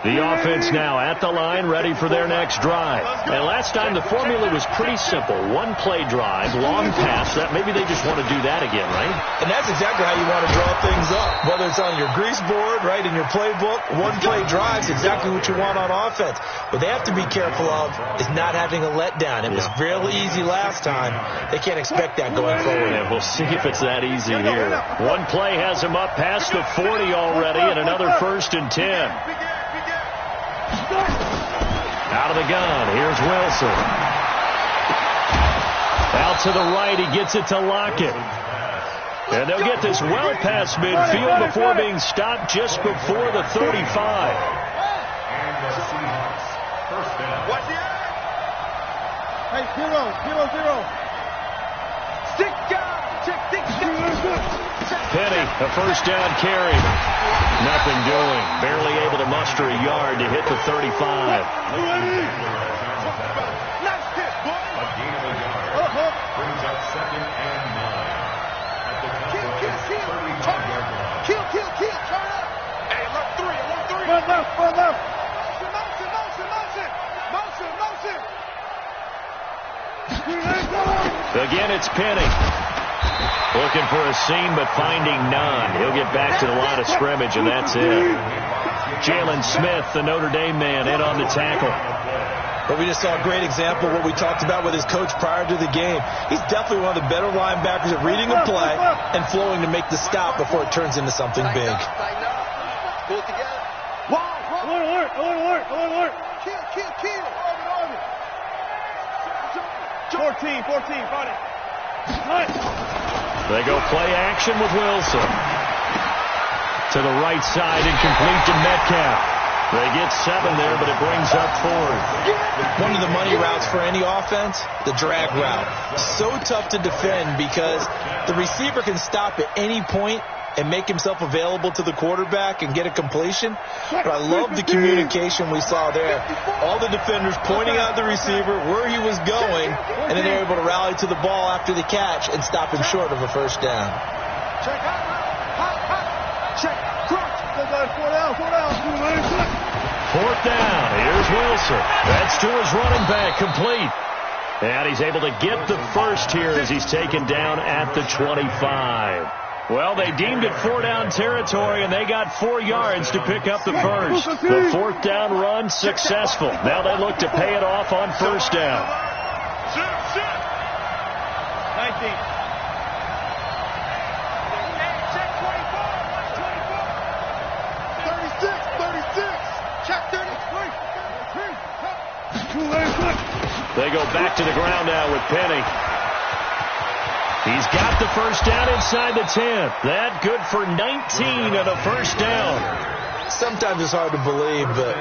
[SPEAKER 1] The offense now at the line, ready for their next drive. And last time the formula was pretty simple. 1-play drive, long pass. That maybe they just want to do that again, right?
[SPEAKER 5] And that's exactly how you want to draw things up. Whether it's on your grease board, right, in your playbook, 1-play drive is exactly what you want on offense. What they have to be careful of is not having a letdown. It was really easy last time. They can't expect that going forward.
[SPEAKER 1] Yeah, we'll see if it's that easy here. 1 play has them up past the 40 already, and another first and 10. Out of the gun, here's Wilson. Out to the right, he gets it to Lockett. And they'll get this well past midfield before being stopped just before the 35.
[SPEAKER 4] Watch the eye. Hey, 0-0. Stick guy. Check.
[SPEAKER 1] Penny, a first down carry. Nothing doing. Barely able to muster a yard to hit the 35.
[SPEAKER 2] A gain of a yard. Brings up 2nd and 9. At the Cowboys' 35-yard line.
[SPEAKER 4] Kill. Turn up. Hey, left 3. Run left.
[SPEAKER 1] Again, it's Penny. Looking for a seam, but finding none. He'll get back to the line of scrimmage, and that's it. Jalen Smith, the Notre Dame man, in on the tackle.
[SPEAKER 5] But we just saw a great example of what we talked about with his coach prior to the game. He's definitely one of the better linebackers at reading a play and flowing to make the stop before it turns into something big.
[SPEAKER 4] Pull it together. Alert. Kill. 14, fight it.
[SPEAKER 1] They go play action with Wilson. To the right side, incomplete to Metcalf. They get 7 there, but it brings up 4.
[SPEAKER 5] One of the money routes for any offense, the drag route. So tough to defend because the receiver can stop at any point and make himself available to the quarterback and get a completion. But I love the communication we saw there. All the defenders pointing out the receiver, where he was going, and then they're able to rally to the ball after the catch and stop him short of a first down.
[SPEAKER 4] Check. Crunch.
[SPEAKER 1] 4th down. Here's Wilson. That's to his running back, complete. And he's able to get the first here as he's taken down at the 25. Well, they deemed it 4 down territory, and they got 4 yards to pick up the first. The 4th down run successful. Now they look to pay it off on first down.
[SPEAKER 4] 19.
[SPEAKER 1] They go back to the ground now with Penny. He's got the first down inside the 10. That good for 19 and a first down.
[SPEAKER 5] Sometimes it's hard to believe, but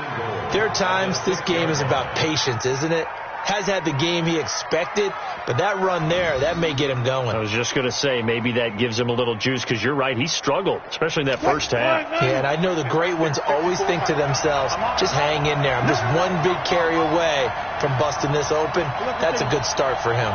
[SPEAKER 5] there are times this game is about patience, isn't it? Has had the game he expected, but that run there, that may get him going.
[SPEAKER 1] I was just going to say, maybe that gives him a little juice, because you're right, he struggled, especially in that first half.
[SPEAKER 5] Yeah, and I know the great ones always think to themselves, just hang in there. I'm just one big carry away from busting this open. That's a good start for him.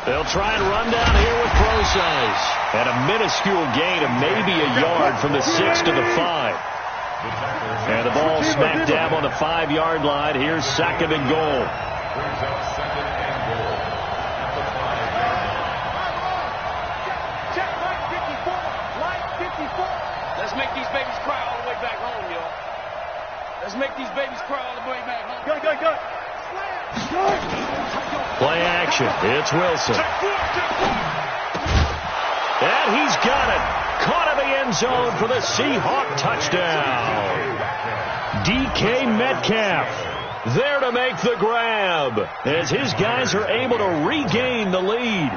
[SPEAKER 1] They'll try and run down here with Procise. And a minuscule gain of maybe a yard from the 6 to the 5. And the ball smack dab on the 5-yard line. Here's 2nd and goal.
[SPEAKER 7] Let's make these babies cry all the way back home, y'all. Let's make these babies cry all the way back home.
[SPEAKER 4] Go.
[SPEAKER 1] Play action. It's Wilson. And he's got it. Caught in the end zone for the Seahawk touchdown. DK Metcalf there to make the grab as his guys are able to regain the lead.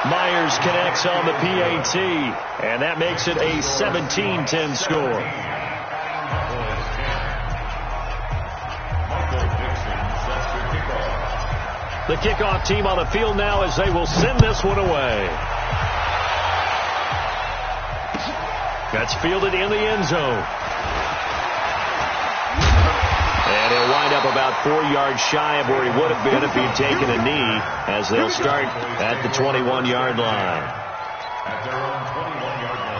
[SPEAKER 1] Myers connects on the PAT, and that makes it a 17-10 score. The kickoff team on the field now as they will send this one away. That's fielded in the end zone. And he'll wind up about 4 yards shy of where he would have been if he'd taken a knee, as they'll start at the 21-yard line.
[SPEAKER 2] At their own 21-yard line.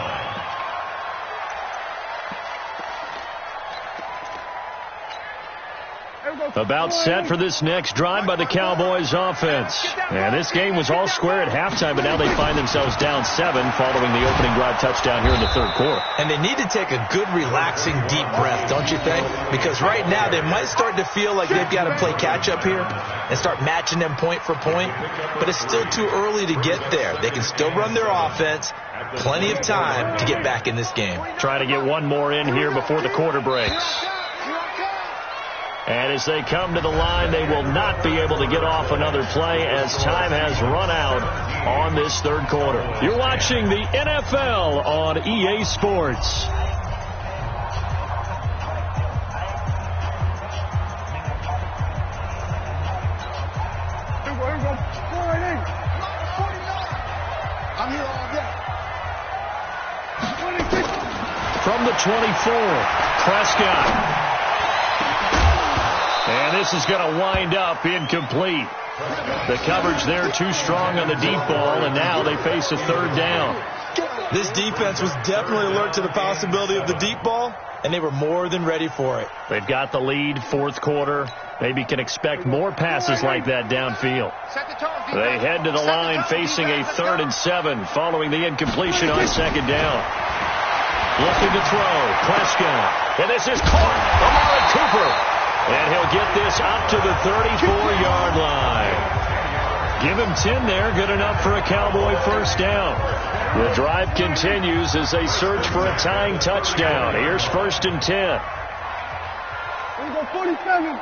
[SPEAKER 1] About set for this next drive by the Cowboys offense. And this game was all square at halftime, but now they find themselves down 7 following the opening drive touchdown here in the third quarter.
[SPEAKER 5] And they need to take a good, relaxing, deep breath, don't you think? Because right now they might start to feel like they've got to play catch-up here and start matching them point for point. But it's still too early to get there. They can still run their offense. Plenty of time to get back in this game.
[SPEAKER 1] Trying to get one more in here before the quarter breaks. And as they come to the line, they will not be able to get off another play as time has run out on this third quarter. You're watching the NFL on EA Sports.
[SPEAKER 4] I'm here all day.
[SPEAKER 1] From the 24, Prescott. And this is going to wind up incomplete. The coverage there too strong on the deep ball, and now they face a third down.
[SPEAKER 5] This defense was definitely alert to the possibility of the deep ball, and they were more than ready for it.
[SPEAKER 1] They've got the lead, fourth quarter. Maybe can expect more passes like that downfield. They head to the line facing a 3rd and 7 following the incompletion on second down. Looking to throw, Prescott. And this is caught, Amari Cooper. And he'll get this up to the 34-yard line. Give him 10 there, good enough for a Cowboy first down. The drive continues as they search for a tying touchdown. Here's 1st and 10.
[SPEAKER 4] Here we go, 47.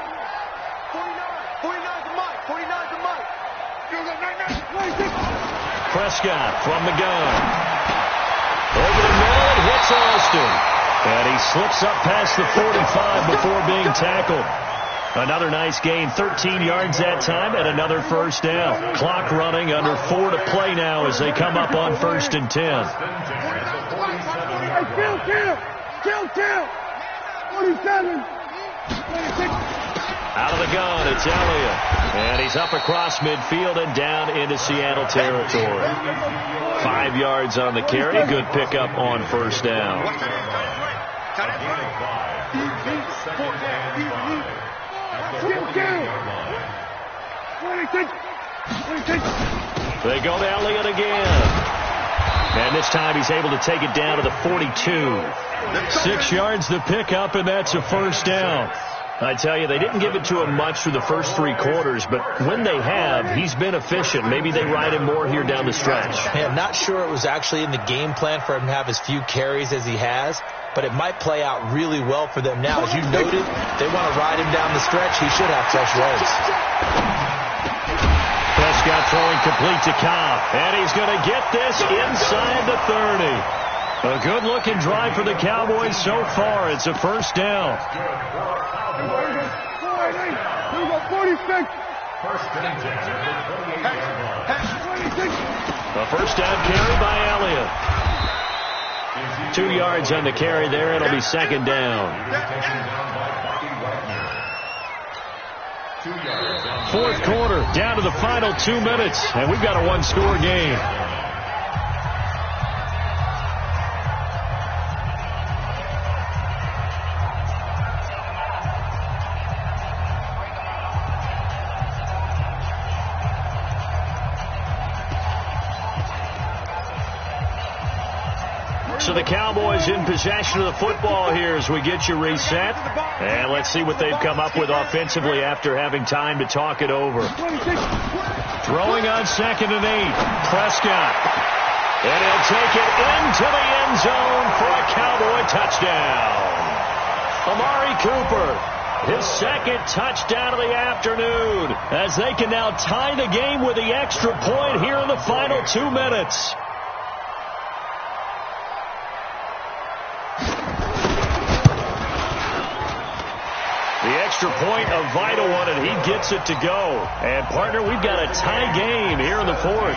[SPEAKER 4] 49. 49's the mic. 49's the mic. Here we go, 96.
[SPEAKER 1] Prescott from the gun. Over the middle and hits Austin. And he slips up past the 45 before being tackled. Another nice gain, 13 yards that time, and another first down. Clock running, under 4 to play now as they come up on 1st and 10.
[SPEAKER 4] Kill. 47. 26.
[SPEAKER 1] Out of the gun, it's Elliott. And he's up across midfield and down into Seattle territory. 5 yards on the carry. Good pickup on first down. They go to Elliott again. And this time he's able to take it down to the 42. 6 yards the pickup, and that's a first down. I tell you, they didn't give it to him much through the first 3 quarters, but when they have, he's been efficient. Maybe they ride him more here down the stretch.
[SPEAKER 5] Hey, I'm not sure it was actually in the game plan for him to have as few carries as he has, but it might play out really well for them now. As you noted, they want to ride him down the stretch. He should have fresh legs.
[SPEAKER 1] Prescott throwing complete to Cobb, and he's going to get this inside the 30. A good-looking drive for the Cowboys so far. It's a first down.
[SPEAKER 4] Here we go, 46.
[SPEAKER 1] A first down carry by Elliott. 2 yards on the carry there. It'll be second down. Fourth quarter, down to the final 2 minutes, and we've got a one-score game. So the Cowboys in possession of the football here as we get you reset. And let's see what they've come up with offensively after having time to talk it over. Throwing on 2nd and 8. Prescott. And he'll take it into the end zone for a Cowboy touchdown. Amari Cooper, his 2nd touchdown of the afternoon, as they can now tie the game with the extra point here in the final 2 minutes. Extra point, a vital one, and he gets it to go. And, partner, we've got a tie game here in the 4th.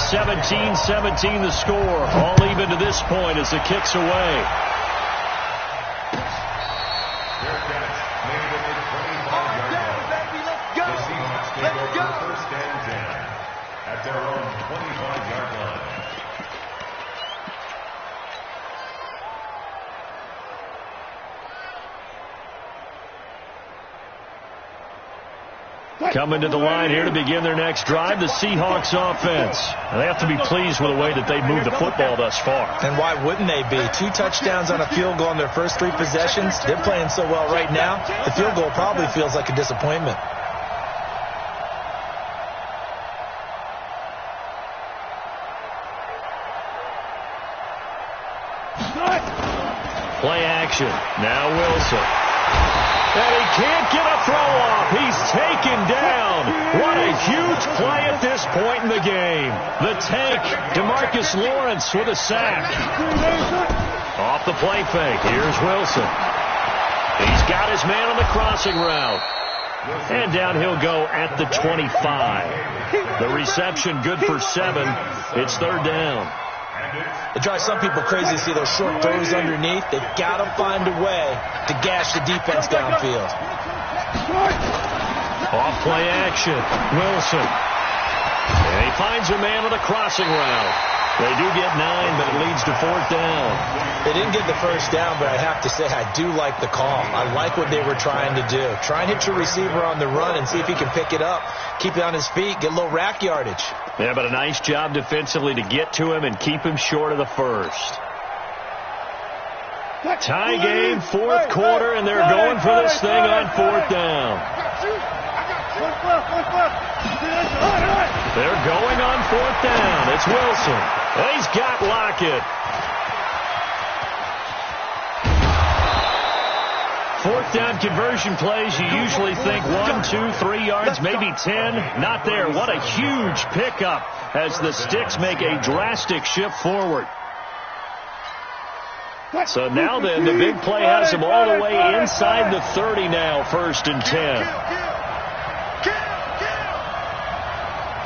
[SPEAKER 1] 17-17 the score. All even to this point as the kick's away.
[SPEAKER 2] Let's go. First and 10 at their own 25-yard line.
[SPEAKER 1] Coming to the line here to begin their next drive, the Seahawks offense. They have to be pleased with the way that they've moved the football thus far.
[SPEAKER 5] And why wouldn't they be? 2 touchdowns on a field goal in their first 3 possessions. They're playing so well right now, the field goal probably feels like a disappointment.
[SPEAKER 1] Play action. Now Wilson. And he can't get a throw off. He's taken down. What a huge play at this point in the game. The tank, DeMarcus Lawrence with a sack. Off the play fake. Here's Wilson. He's got his man on the crossing route. And down he'll go at the 25. The reception good for 7. It's 3rd down.
[SPEAKER 5] It drives some people crazy to see those short throws underneath. They've got to find a way to gash the defense downfield.
[SPEAKER 1] Off play action. Wilson. And he finds a man on the crossing route. They do get 9, but it leads to 4th down.
[SPEAKER 5] They didn't get the first down, but I have to say I do like the call. I like what they were trying to do. Try and hit your receiver on the run and see if he can pick it up. Keep it on his feet, get a little rack yardage.
[SPEAKER 1] Yeah, but a nice job defensively to get to him and keep him short of the first. Tie game, 4th quarter, and they're going for this thing on 4th down. They're going on 4th down. It's Wilson. He's got Lockett. 4th down conversion plays, you usually think 1, 2, 3 yards, maybe 10. Not there. What a huge pickup as the Sticks make a drastic shift forward. So now then, the big play has them all the way inside the 30 now, 1st and 10.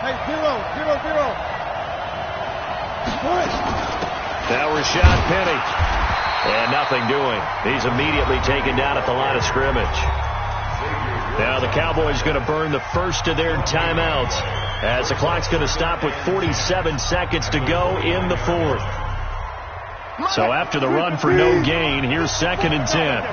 [SPEAKER 4] Hey, zero.
[SPEAKER 1] Now Rashad Penny. And nothing doing. He's immediately taken down at the line of scrimmage. Now the Cowboys going to burn the first of their timeouts as the clock's going to stop with 47 seconds to go in the 4th. So after the run for no gain, here's 2nd and 10.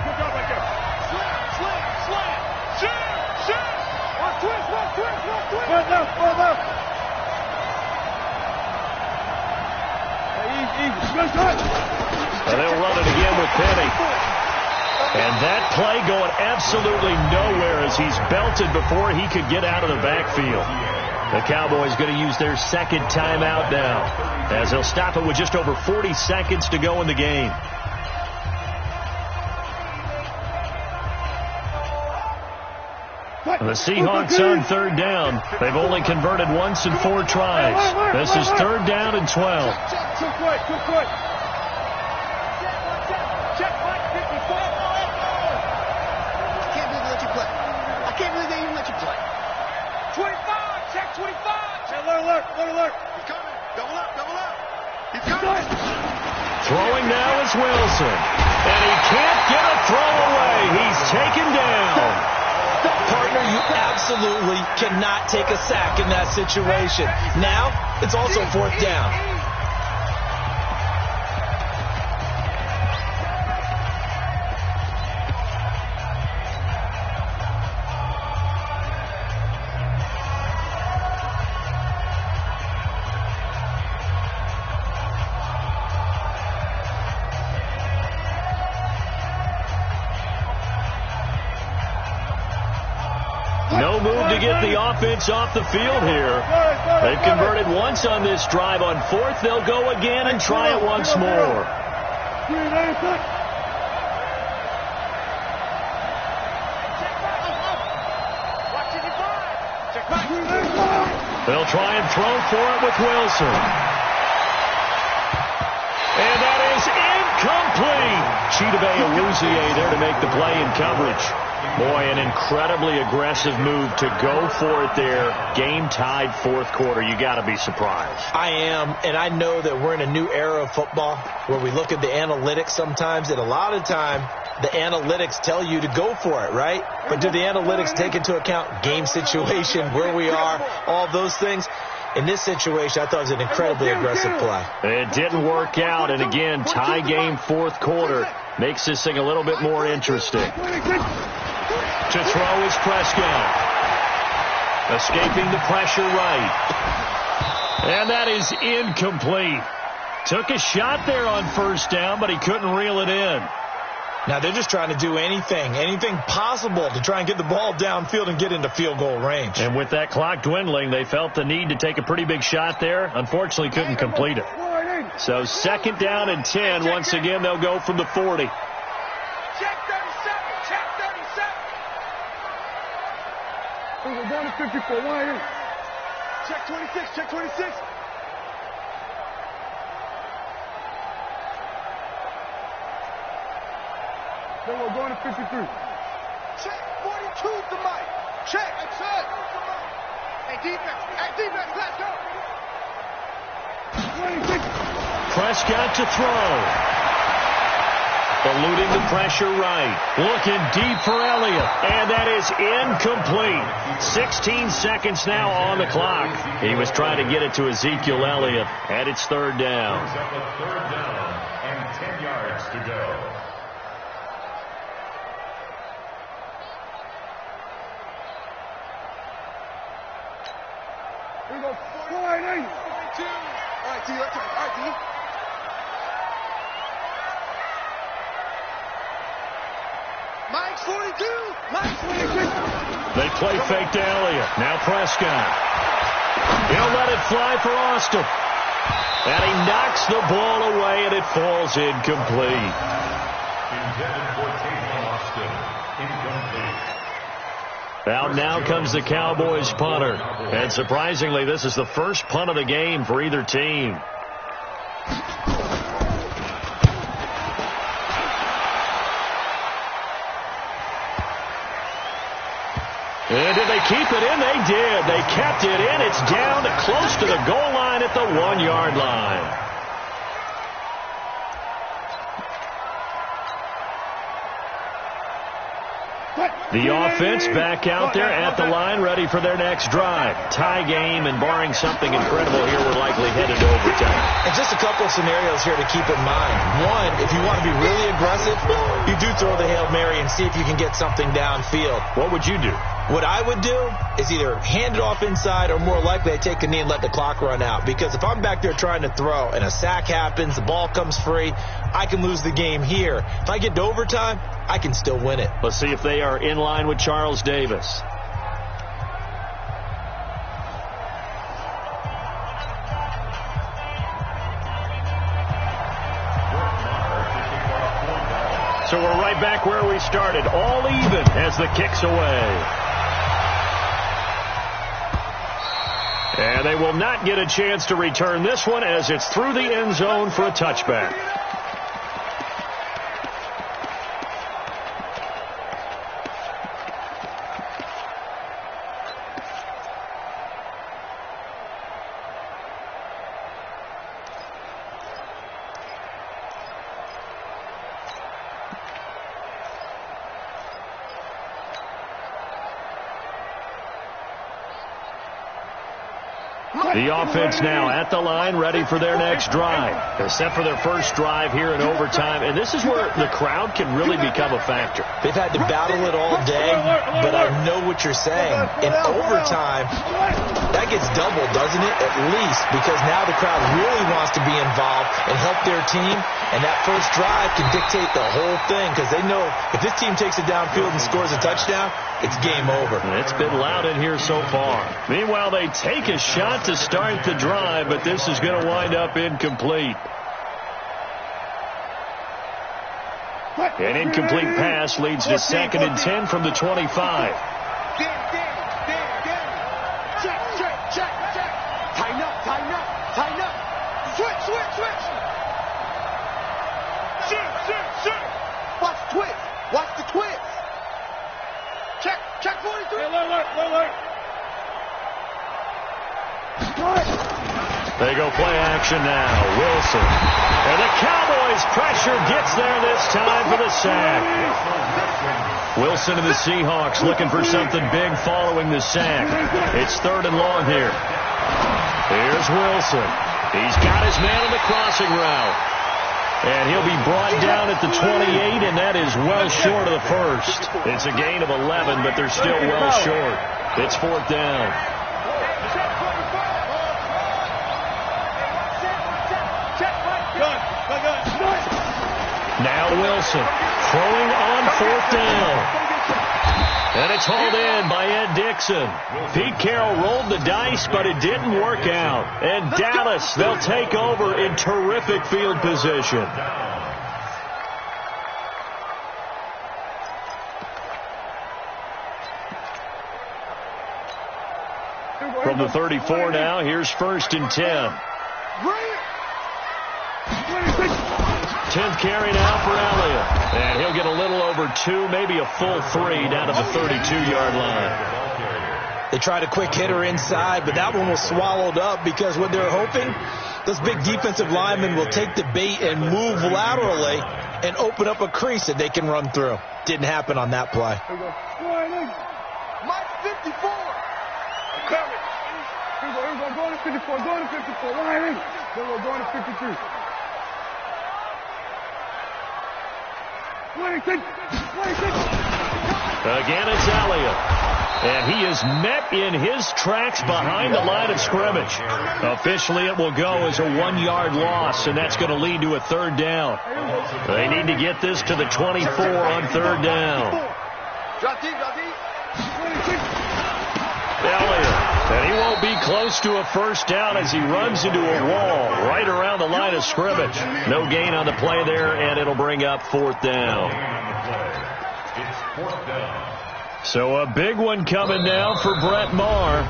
[SPEAKER 1] And they'll run it again with Penny. And that play going absolutely nowhere as he's belted before he could get out of the backfield. The Cowboys going to use their 2nd timeout now as they'll stop it with just over 40 seconds to go in the game. The Seahawks on 3rd down. They've only converted once in 4 tries. This is 3rd down and 12.
[SPEAKER 4] Too quick. I can't believe they even let you play. 25, check 25. Alert. He's coming. Double up. He's coming.
[SPEAKER 1] Throwing now is Wilson. And he can't get a throw away. He's taken down.
[SPEAKER 5] Partner, you absolutely cannot take a sack in that situation. Now, it's also 4th down.
[SPEAKER 1] No move to get the offense off the field here. They've converted once on this drive. On 4th, they'll go again and try it once more. They'll try and throw for it with Wilson. And that is incomplete. Chidobe Awuzie there to make the play in coverage. Boy, an incredibly aggressive move to go for it there. Game-tied 4th quarter. You got to be surprised.
[SPEAKER 5] I am, and I know that we're in a new era of football where we look at the analytics sometimes, and a lot of time the analytics tell you to go for it, right? But do the analytics take into account game situation, where we are, all those things? In this situation, I thought it was an incredibly aggressive play.
[SPEAKER 1] It didn't work out, and again, tie game 4th quarter makes this thing a little bit more interesting. To throw is Prescott. Escaping the pressure right. And that is incomplete. Took a shot there on 1st down, but he couldn't reel it in.
[SPEAKER 5] Now they're just trying to do anything possible to try and get the ball downfield and get into field goal range.
[SPEAKER 1] And with that clock dwindling, they felt the need to take a pretty big shot there. Unfortunately, couldn't complete it. So 2nd down and 10. Once again, they'll go from the 40.
[SPEAKER 4] Check 37. We're down to 54. Check 26. Then we're going to 53. Check 42 to Mike. Check. Hey, defense, let's go. 26.
[SPEAKER 1] Prescott to throw. Eluding the pressure right. Looking deep for Elliott. And that is incomplete. 16 seconds now on the clock. He was trying to get it to Ezekiel Elliott. And it's third down.
[SPEAKER 2] Third down and 10 yards to go.
[SPEAKER 4] Here we go. 480. 42. All right, T. All right, T. Mike's 42. Mike's 42.
[SPEAKER 1] They play fake to Elliott. Now Prescott. He'll let it fly for Austin. And he knocks the ball away, and it falls incomplete.
[SPEAKER 2] Intended for Tavon Austin. Incomplete.
[SPEAKER 1] Out now comes the Cowboys punter. And surprisingly, this is the first punt of the game for either team. And did they keep it in? They did. They kept it in. It's down close to the goal line at the 1-yard line. The offense back out there at the line, ready for their next drive. Tie game, and barring something incredible here, we're likely headed to overtime.
[SPEAKER 5] And just a couple of scenarios here to keep in mind. One, if you want to be really aggressive, you do throw the Hail Mary and see if you can get something downfield.
[SPEAKER 1] What would you do?
[SPEAKER 5] What I would do is either hand it off inside, or more likely I take a knee and let the clock run out. Because if I'm back there trying to throw and a sack happens, the ball comes free, I can lose the game here. If I get to overtime, I can still win it.
[SPEAKER 1] Let's see if they are in line with Charles Davis. So we're right back where we started, all even as the kick's away. And they will not get a chance to return this one as it's through the end zone for a touchback. The offense now at the line, ready for their next drive. Except for their first drive here in overtime. And this is where the crowd can really become a factor.
[SPEAKER 5] They've had to battle it all day, but I know what you're saying. In overtime, that gets doubled, doesn't it? At least, because now the crowd really wants to be involved and help their team. And that first drive can dictate the whole thing, because they know if this team takes it downfield and scores a touchdown, it's game over.
[SPEAKER 1] It's been loud in here so far. Meanwhile, they take a shot to start the drive, but this is going to wind up incomplete. An incomplete pass leads to 2nd and 10 from the 25.
[SPEAKER 4] Check. Tighten up. Switch. Watch the twist. Check 43. Alert.
[SPEAKER 1] They go play action now. Wilson. And the Cowboys' pressure gets there this time for the sack. Wilson and the Seahawks looking for something big following the sack. It's 3rd and long here. Here's Wilson. He's got his man on the crossing route. And he'll be brought down at the 28, and that is well short of the first. It's a gain of 11, but they're still well short. It's 4th down. Now Wilson throwing on 4th down. And it's hauled in by Ed Dixon. Pete Carroll rolled the dice, but it didn't work out. And Dallas, they'll take over in terrific field position. From the 34 now, here's 1st and 10. 10th carry now for Elliott. And he'll get a little over 2, maybe a full 3 down to the 32-yard line.
[SPEAKER 5] They tried a quick hitter inside, but that one was swallowed up because what they're hoping, those big defensive linemen will take the bait and move laterally and open up a crease that they can run through. Didn't happen on that play.
[SPEAKER 4] Mike 54. Coming. Here we go. Going to 54. Going to 54. Line in. Then we're going to 53. 26. 26.
[SPEAKER 1] Again, it's Elliott. And he is met in his tracks behind the line of scrimmage. Officially, it will go as a 1-yard loss, and that's going to lead to a third down. They need to get this to the 24 on third down. Elliott, and he won't be close to a first down as he runs into a wall right around the line of scrimmage. No gain on the play there, and it'll bring up fourth down.
[SPEAKER 2] It's fourth down.
[SPEAKER 1] So a big one coming now for Brett Maher.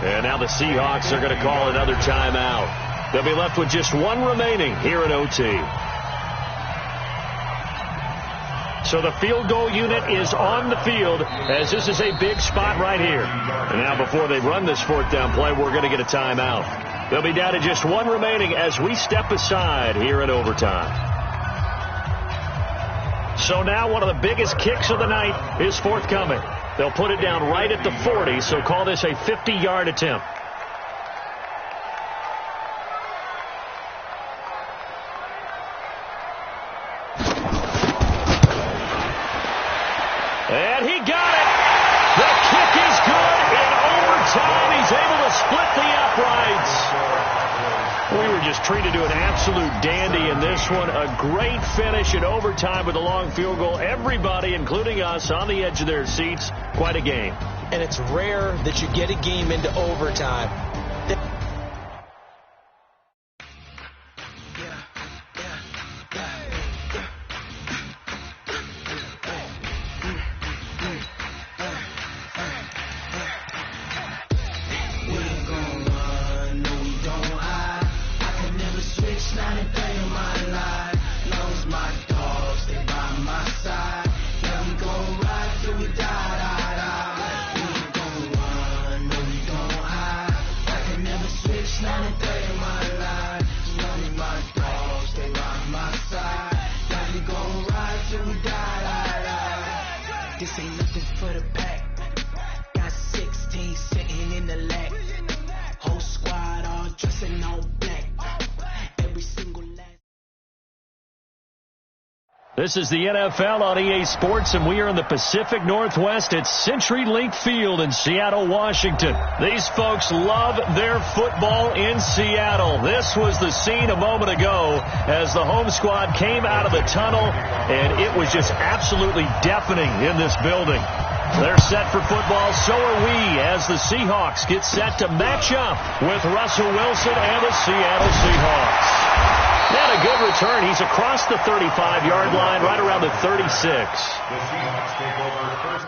[SPEAKER 1] And now the Seahawks are going to call another timeout. They'll be left with just one remaining here in OT. So the field goal unit is on the field as this is a big spot right here. And now before they run this fourth down play, we're going to get a timeout. They'll be down to just one remaining as we step aside here in overtime. So now one of the biggest kicks of the night is forthcoming. They'll put it down right at the 40, so call this a 50-yard attempt. And he got it. The kick is good. In overtime, he's able to split the uprights. We were just treated to an absolute dandy in this one. A great finish in overtime with a long field goal. Everybody, including us, on the edge of their seats. Quite a game.
[SPEAKER 5] And it's rare that you get a game into overtime.
[SPEAKER 8] This ain't nothing for the pack. Got 16 sitting in the lap. Whole squad all dressing all black. Every single last.
[SPEAKER 1] This is the NFL on EA Sports, and we are in the Pacific Northwest at CenturyLink Field in Seattle, Washington. These folks love their football in Seattle. This was the scene a moment ago as the home squad came out of the tunnel, and it was just absolutely deafening in this building. They're set for football, so are we, as the Seahawks get set to match up with Russell Wilson and the Seattle Seahawks. And a good return. He's across the 35-yard line, right around the 36.
[SPEAKER 2] The Seahawks take over first.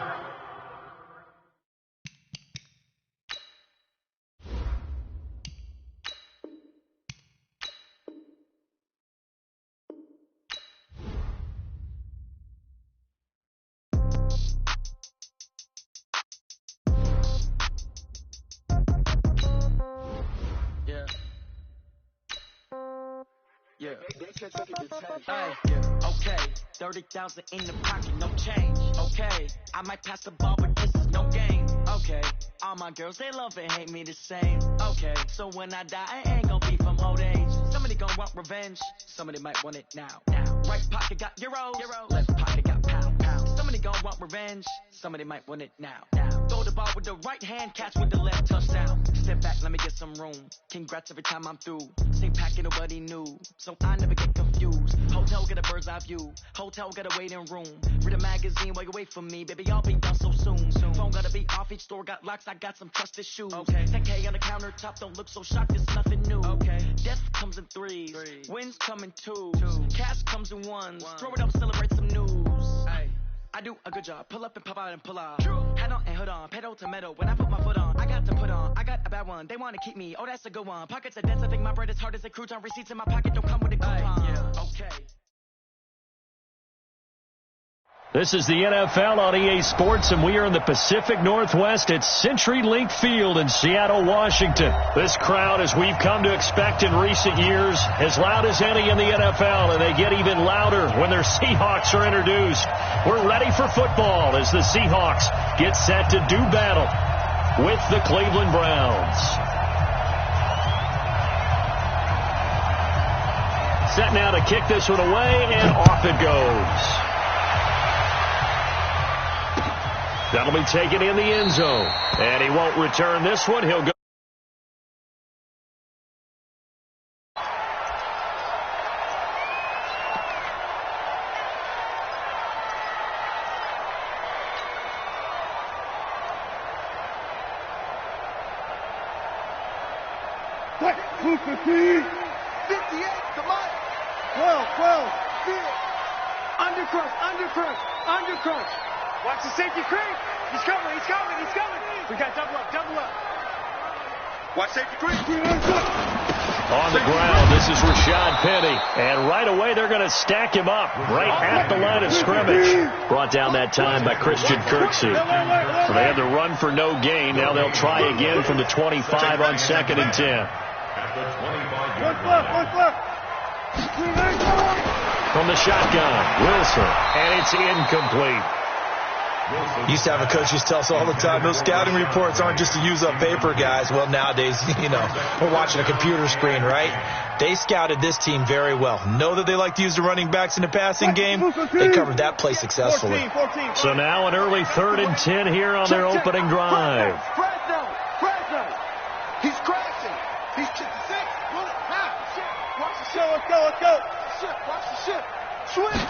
[SPEAKER 8] Okay, 30,000 in the pocket, no change. Okay, I might pass the ball, but this is no game. Okay, all my girls, they love and hate me the same. Okay, so when I die, I ain't gonna be from old age. Somebody gonna want revenge, somebody might want it now. Right pocket got euros, left pocket got pound. Somebody gonna want revenge, somebody might want it now. Throw the ball with the right hand, catch with the left, touchdown. Step back, let me get some room. Congrats every time I'm through. Same packet, nobody knew, so I never get confused. Hotel get a bird's eye view. Hotel got a waiting room. Read a magazine while you wait for me, baby. I'll be done so soon. Phone gotta be off. Each store got locks. I got some trusted shoes. Okay. 10K on the countertop. Don't look so shocked. It's nothing new. Okay. Death comes in threes. Wins come in twos. Cash comes in ones. Throw it up, celebrate some news. Ay. I do a good job. Pull up and pop out and pull off. Head on and hood on. Pedal to metal. When I put my foot on, I got to put on. I got a bad one. They want to keep me. Oh, that's a good one. Pockets are dense. I think my bread is hard as a crouton. Receipts in my pocket don't come with a coupon. Okay.
[SPEAKER 1] This is the NFL on EA Sports, and we are in the Pacific Northwest at CenturyLink Field in Seattle, Washington. This crowd, as we've come to expect in recent years, as loud as any in the NFL, and they get even louder when their Seahawks are introduced. We're ready for football as the Seahawks get set to do battle with the Cleveland Browns. Set now to kick this one away, and off it goes. That'll be taken in the end zone. And he won't return this one. He'll go.
[SPEAKER 4] Who's 58, come on. 12, field. Undercrunch. Watch the safety creep. He's coming. We got double up. Watch safety creep.
[SPEAKER 1] On the ground, this is Rashad Penny. And right away, they're going to stack him up right at the line of scrimmage. Brought down that time by Christian Kirksey. So they had to run for no gain. Now they'll try again from the 25 on 2nd and 10. From the shotgun, Wilson. And it's incomplete.
[SPEAKER 5] Used to have a coach used to tell us all the time, those scouting reports aren't just to use up paper, guys. Well, nowadays, we're watching a computer screen, right? They scouted this team very well. Know that they like to use the running backs in the passing game. They covered that play successfully.
[SPEAKER 1] So now an early 3rd and 10 here on their opening drive.
[SPEAKER 4] Fresno. He's crashing. He's 6. Watch the shit. Let's go. Watch the shit. Swing.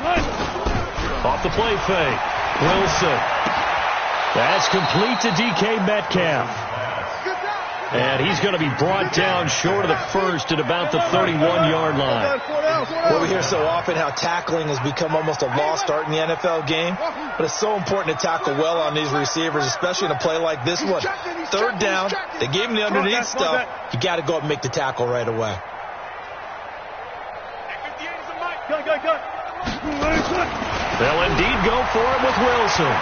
[SPEAKER 1] Off the play fake. Wilson. That's complete to DK Metcalf. And he's going to be brought down short of the first at about the 31-yard line.
[SPEAKER 5] Well, we hear so often how tackling has become almost a lost art in the NFL game. But it's so important to tackle well on these receivers, especially in a play like this one. 3rd down, they gave him the underneath stuff. You got to go up and make the tackle right away.
[SPEAKER 4] Go.
[SPEAKER 1] They'll indeed go for it with Wilson.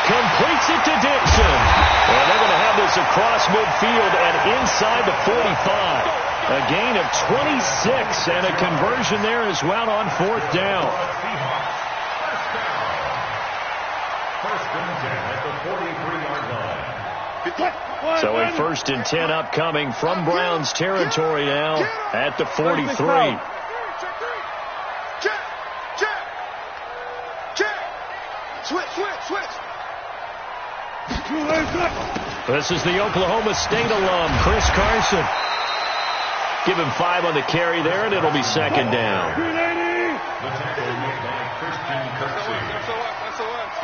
[SPEAKER 1] Completes it to Dixon. And they're going to have this across midfield and inside the 45. A gain of 26 and a conversion there as well on 4th down.
[SPEAKER 2] First and 10 at the 43-yard line.
[SPEAKER 1] So a 1st and 10 upcoming from Browns territory now at the 43.
[SPEAKER 4] Switch.
[SPEAKER 1] This is the Oklahoma State alum, Chris Carson. Give him 5 on the carry there, and it'll be 2nd down.
[SPEAKER 2] The tackle made by Christian Kirksey.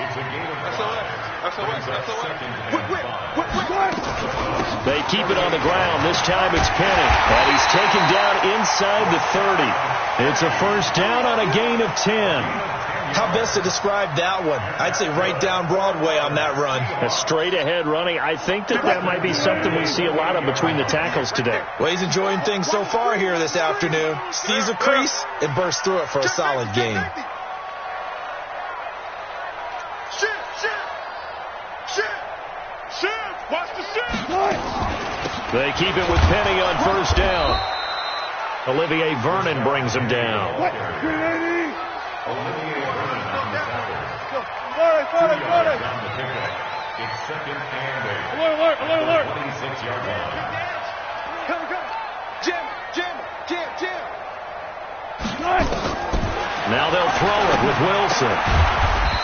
[SPEAKER 2] It's a gain of 5.
[SPEAKER 1] They keep it on the ground. This time it's Penny. And he's taken down inside the 30. It's a 1st down on a gain of 10.
[SPEAKER 5] How best to describe that one? I'd say right down Broadway on that run.
[SPEAKER 1] A straight ahead running. I think that might be something we see a lot of between the tackles today.
[SPEAKER 5] Well, he's enjoying things so far here this afternoon. Sees a crease and bursts through it for a solid gain.
[SPEAKER 4] Watch the shit.
[SPEAKER 1] They keep it with Penny on 1st down. Olivier Vernon brings him down.
[SPEAKER 2] Olivier Vernon on the tackle.
[SPEAKER 4] Alert.
[SPEAKER 2] Down the pickup. It's 2nd and 8.
[SPEAKER 4] Alert.
[SPEAKER 2] 26-yard line.
[SPEAKER 4] Come. Jam.
[SPEAKER 1] Now they'll throw it with Wilson.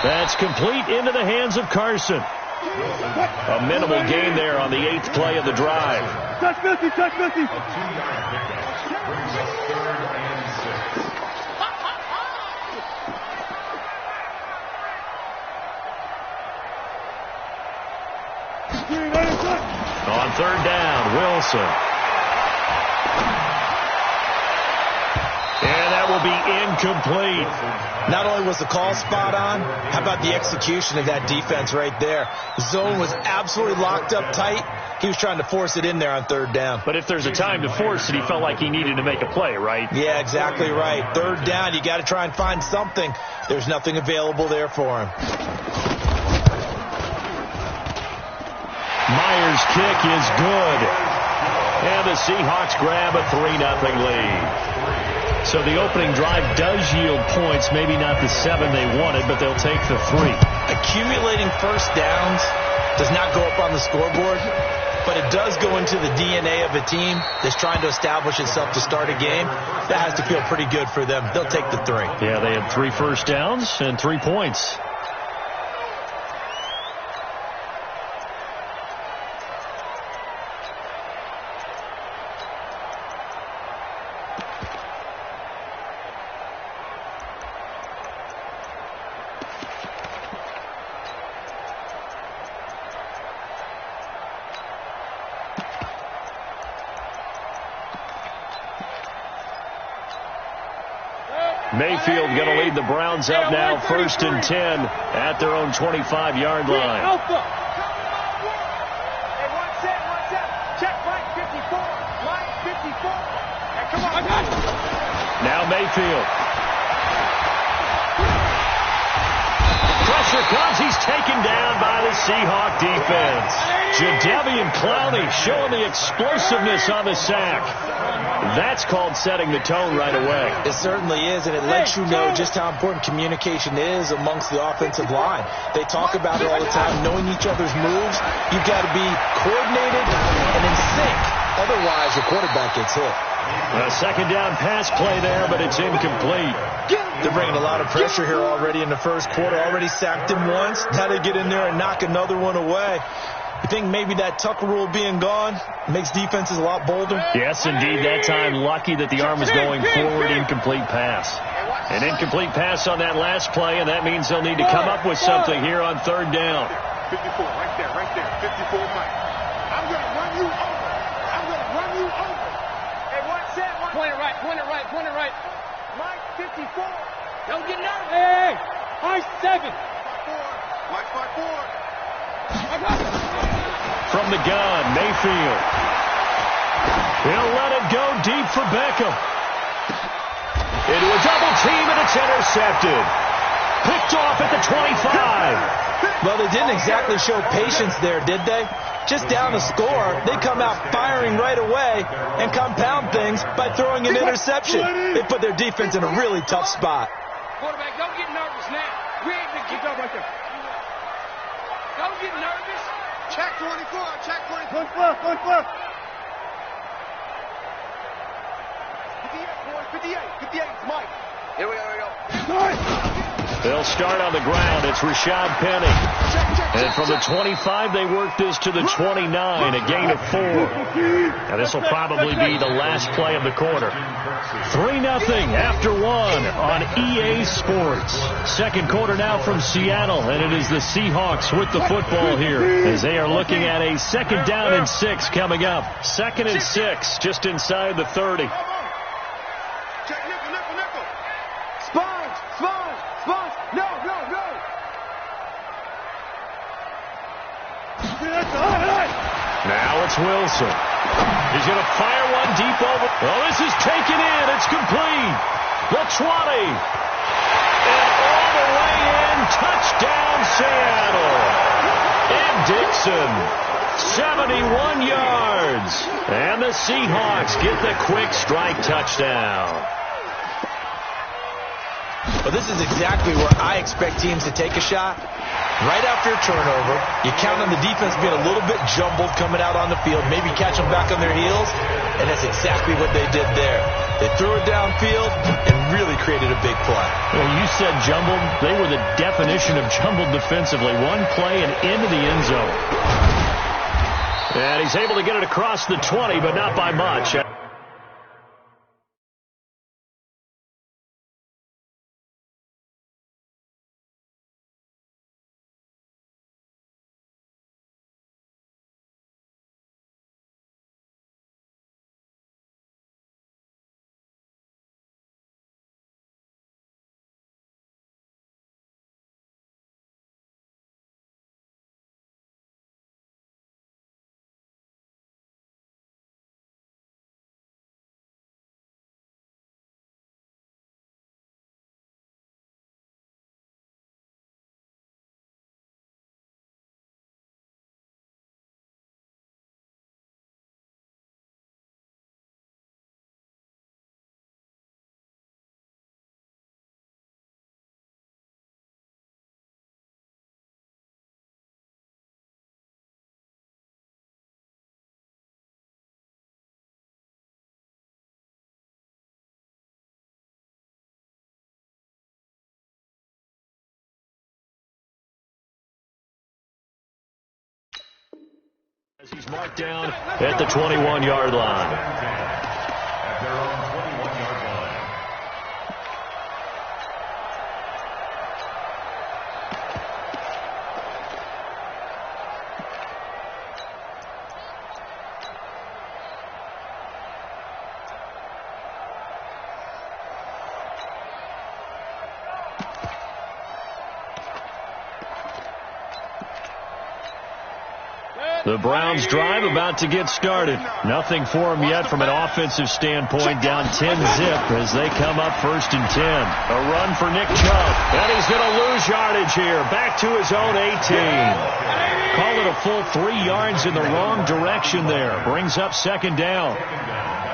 [SPEAKER 1] That's complete into the hands of Carson. A minimal gain there on the 8th play of the drive.
[SPEAKER 4] Touch Missy.
[SPEAKER 2] A 2-yard pickup brings up 3rd and 6.
[SPEAKER 1] On 3rd down, Wilson. And that will be incomplete.
[SPEAKER 5] Not only was the call spot on, how about the execution of that defense right there? The zone was absolutely locked up tight. He was trying to force it in there on third down.
[SPEAKER 1] But if there's a time to force it, he felt like he needed to make a play, right?
[SPEAKER 5] Yeah, exactly right. Third down, you got to try and find something. There's nothing available there for him.
[SPEAKER 1] Myers' kick is good. And the Seahawks grab a 3-0 lead. So the opening drive does yield points, maybe not the 7 they wanted, but they'll take the 3.
[SPEAKER 5] Accumulating first downs does not go up on the scoreboard, but it does go into the DNA of a team that's trying to establish itself to start a game. That has to feel pretty good for them. They'll take the 3.
[SPEAKER 1] Yeah, they had 3 first downs and 3 points. Mayfield going to lead the Browns up now, 1st and 10 at their own 25-yard line.
[SPEAKER 7] Alpha. Hey, one set. Check Mike 54. Mike 54. Hey, come on. I got it.
[SPEAKER 1] Now Mayfield. Pressure comes. He's taken down by the Seahawk defense. Jadeveon Clowney showing the explosiveness on the sack. That's called setting the tone right away.
[SPEAKER 5] It certainly is, and it lets you know just how important communication is amongst the offensive line. They talk about it all the time, knowing each other's moves. You've got to be coordinated and in sync. Otherwise, your quarterback gets hit.
[SPEAKER 1] A second down pass play there, but it's incomplete.
[SPEAKER 5] They're bringing a lot of pressure here already in the first quarter. Already sacked him once. Now they get in there and knock another one away. You think maybe that Tucker rule being gone makes defenses a lot bolder?
[SPEAKER 1] Yes, indeed. That time, lucky that the arm was going forward. Incomplete pass. An incomplete pass on that last play, and that means they'll need to come up with something here on third down.
[SPEAKER 4] 54, right there. 54, Mike. I'm going to run you over.
[SPEAKER 7] Hey, one set. Point it right. Mike 54. Don't get nervous. Hey, Mike 7.
[SPEAKER 4] Mike 5-4.
[SPEAKER 1] From the gun, Mayfield. He'll let it go deep for Beckham. Into a double team, and it's intercepted. Picked off at the 25.
[SPEAKER 5] Well, they didn't exactly show patience there, did they? Just down the score, they come out firing right away and compound things by throwing an interception. They put their defense in a really tough spot.
[SPEAKER 7] Quarterback, don't get nervous now. We ain't been kicked off right there. Don't get nervous.
[SPEAKER 4] Check 24.
[SPEAKER 7] Going left.
[SPEAKER 4] 58, 58, Mike.
[SPEAKER 7] Here we go.
[SPEAKER 1] They'll start on the ground. It's Rashad Penny. And from the 25, they work this to the 29, a gain of 4. Now, this will probably be the last play of the quarter. 3-0 after 1 on EA Sports. Second quarter now from Seattle, and it is the Seahawks with the football here as they are looking at a 2nd down and 6 coming up. 2nd and 6, just inside the 30.
[SPEAKER 4] Check nickel.
[SPEAKER 7] Sponge. No.
[SPEAKER 1] Now it's Wilson. He's going to fire one deep over. Oh, this is taken in. It's complete. The 20. And all the way in. Touchdown, Seattle. And Dixon. 71 yards. And the Seahawks get the quick strike touchdown.
[SPEAKER 5] Well, this is exactly where I expect teams to take a shot. Right after a turnover, you count on the defense being a little bit jumbled coming out on the field, maybe catch them back on their heels, and that's exactly what they did there. They threw it downfield and really created a big play.
[SPEAKER 1] Well, you said jumbled. They were the definition of jumbled defensively. One play and into the end zone. And he's able to get it across the 20, but not by much. As he's marked down at the 21-yard line.
[SPEAKER 2] At their own 21-yard line.
[SPEAKER 1] The Browns drive about to get started. Nothing for them yet from an offensive standpoint. Down 10-zip as they come up 1st and 10. A run for Nick Chubb. And he's going to lose yardage here. Back to his own 18. Call it a full 3 yards in the wrong direction there. Brings up 2nd down.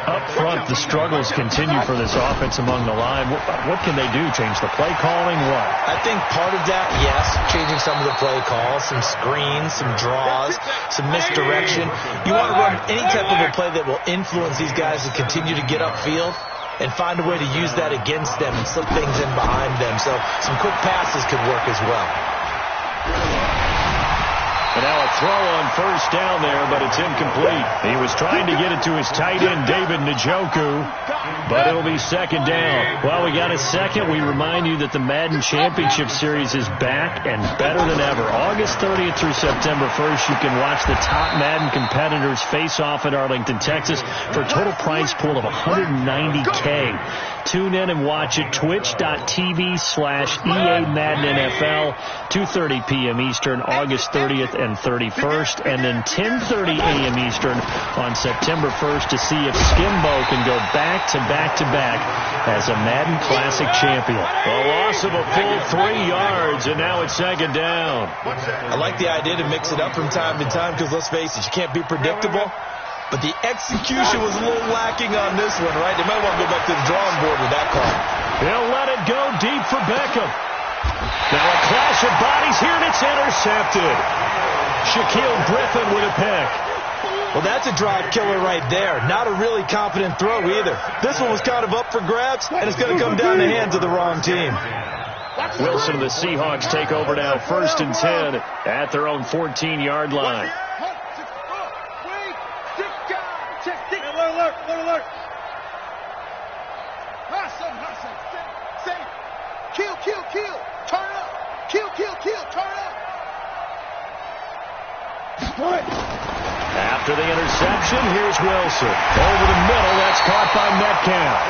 [SPEAKER 1] Up front, the struggles continue for this offense among the line. What can they do? Change the play calling? What?
[SPEAKER 5] I think part of that, yes, changing some of the play calls, some screens, some draws, some misdirection. You want to run any type of a play that will influence these guys to continue to get upfield and find a way to use that against them and slip things in behind them. So some quick passes could work as well.
[SPEAKER 1] And now a throw on 1st down there, but it's incomplete. He was trying to get it to his tight end, David Njoku, but it'll be 2nd down. Well, we got a second. We remind you that the Madden Championship Series is back and better than ever. August 30th through September 1st, you can watch the top Madden competitors face off at Arlington, Texas for a total prize pool of $190K. Tune in and watch it. Twitch.tv/EA Madden NFL, 2:30 p.m. Eastern, August 30th and 31st, and then 10:30 a.m. Eastern on September 1st to see if Skimbo can go back-to-back as a Madden Classic champion. A loss of a full 3 yards, and now it's 2nd down.
[SPEAKER 5] I like the idea to mix it up from time to time because, let's face it, you can't be predictable. But the execution was a little lacking on this one, right? They might want to go back to the drawing board with that call.
[SPEAKER 1] He'll let it go deep for Beckham. Now a clash of bodies here, and it's intercepted. Shaquille Griffin with a pick.
[SPEAKER 5] Well, that's a drive killer right there. Not a really confident throw either. This one was kind of up for grabs, and it's going to come down the hands of the wrong team.
[SPEAKER 1] Wilson and the Seahawks take over now, 1st and 10 at their own 14-yard line.
[SPEAKER 4] Alert. Hustle. Safe. Kill. Turn up. Kill. Turn up.
[SPEAKER 1] After the interception, here's Wilson. Over the middle, that's caught by Metcalf.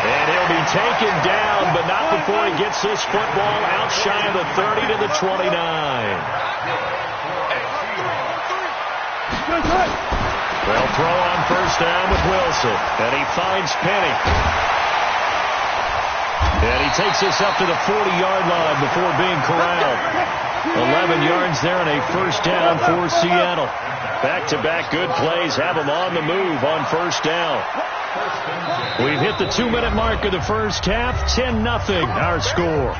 [SPEAKER 1] And he'll be taken down, but not before he gets this football out shy of the 30 to the 29. They'll throw on 1st down with Wilson. And he finds Penny. And he takes this up to the 40-yard line before being corralled. 11 yards there and a 1st down for Seattle. Back-to-back good plays have them on the move on 1st down. We've hit the 2-minute mark of the first half. 10-0 our score.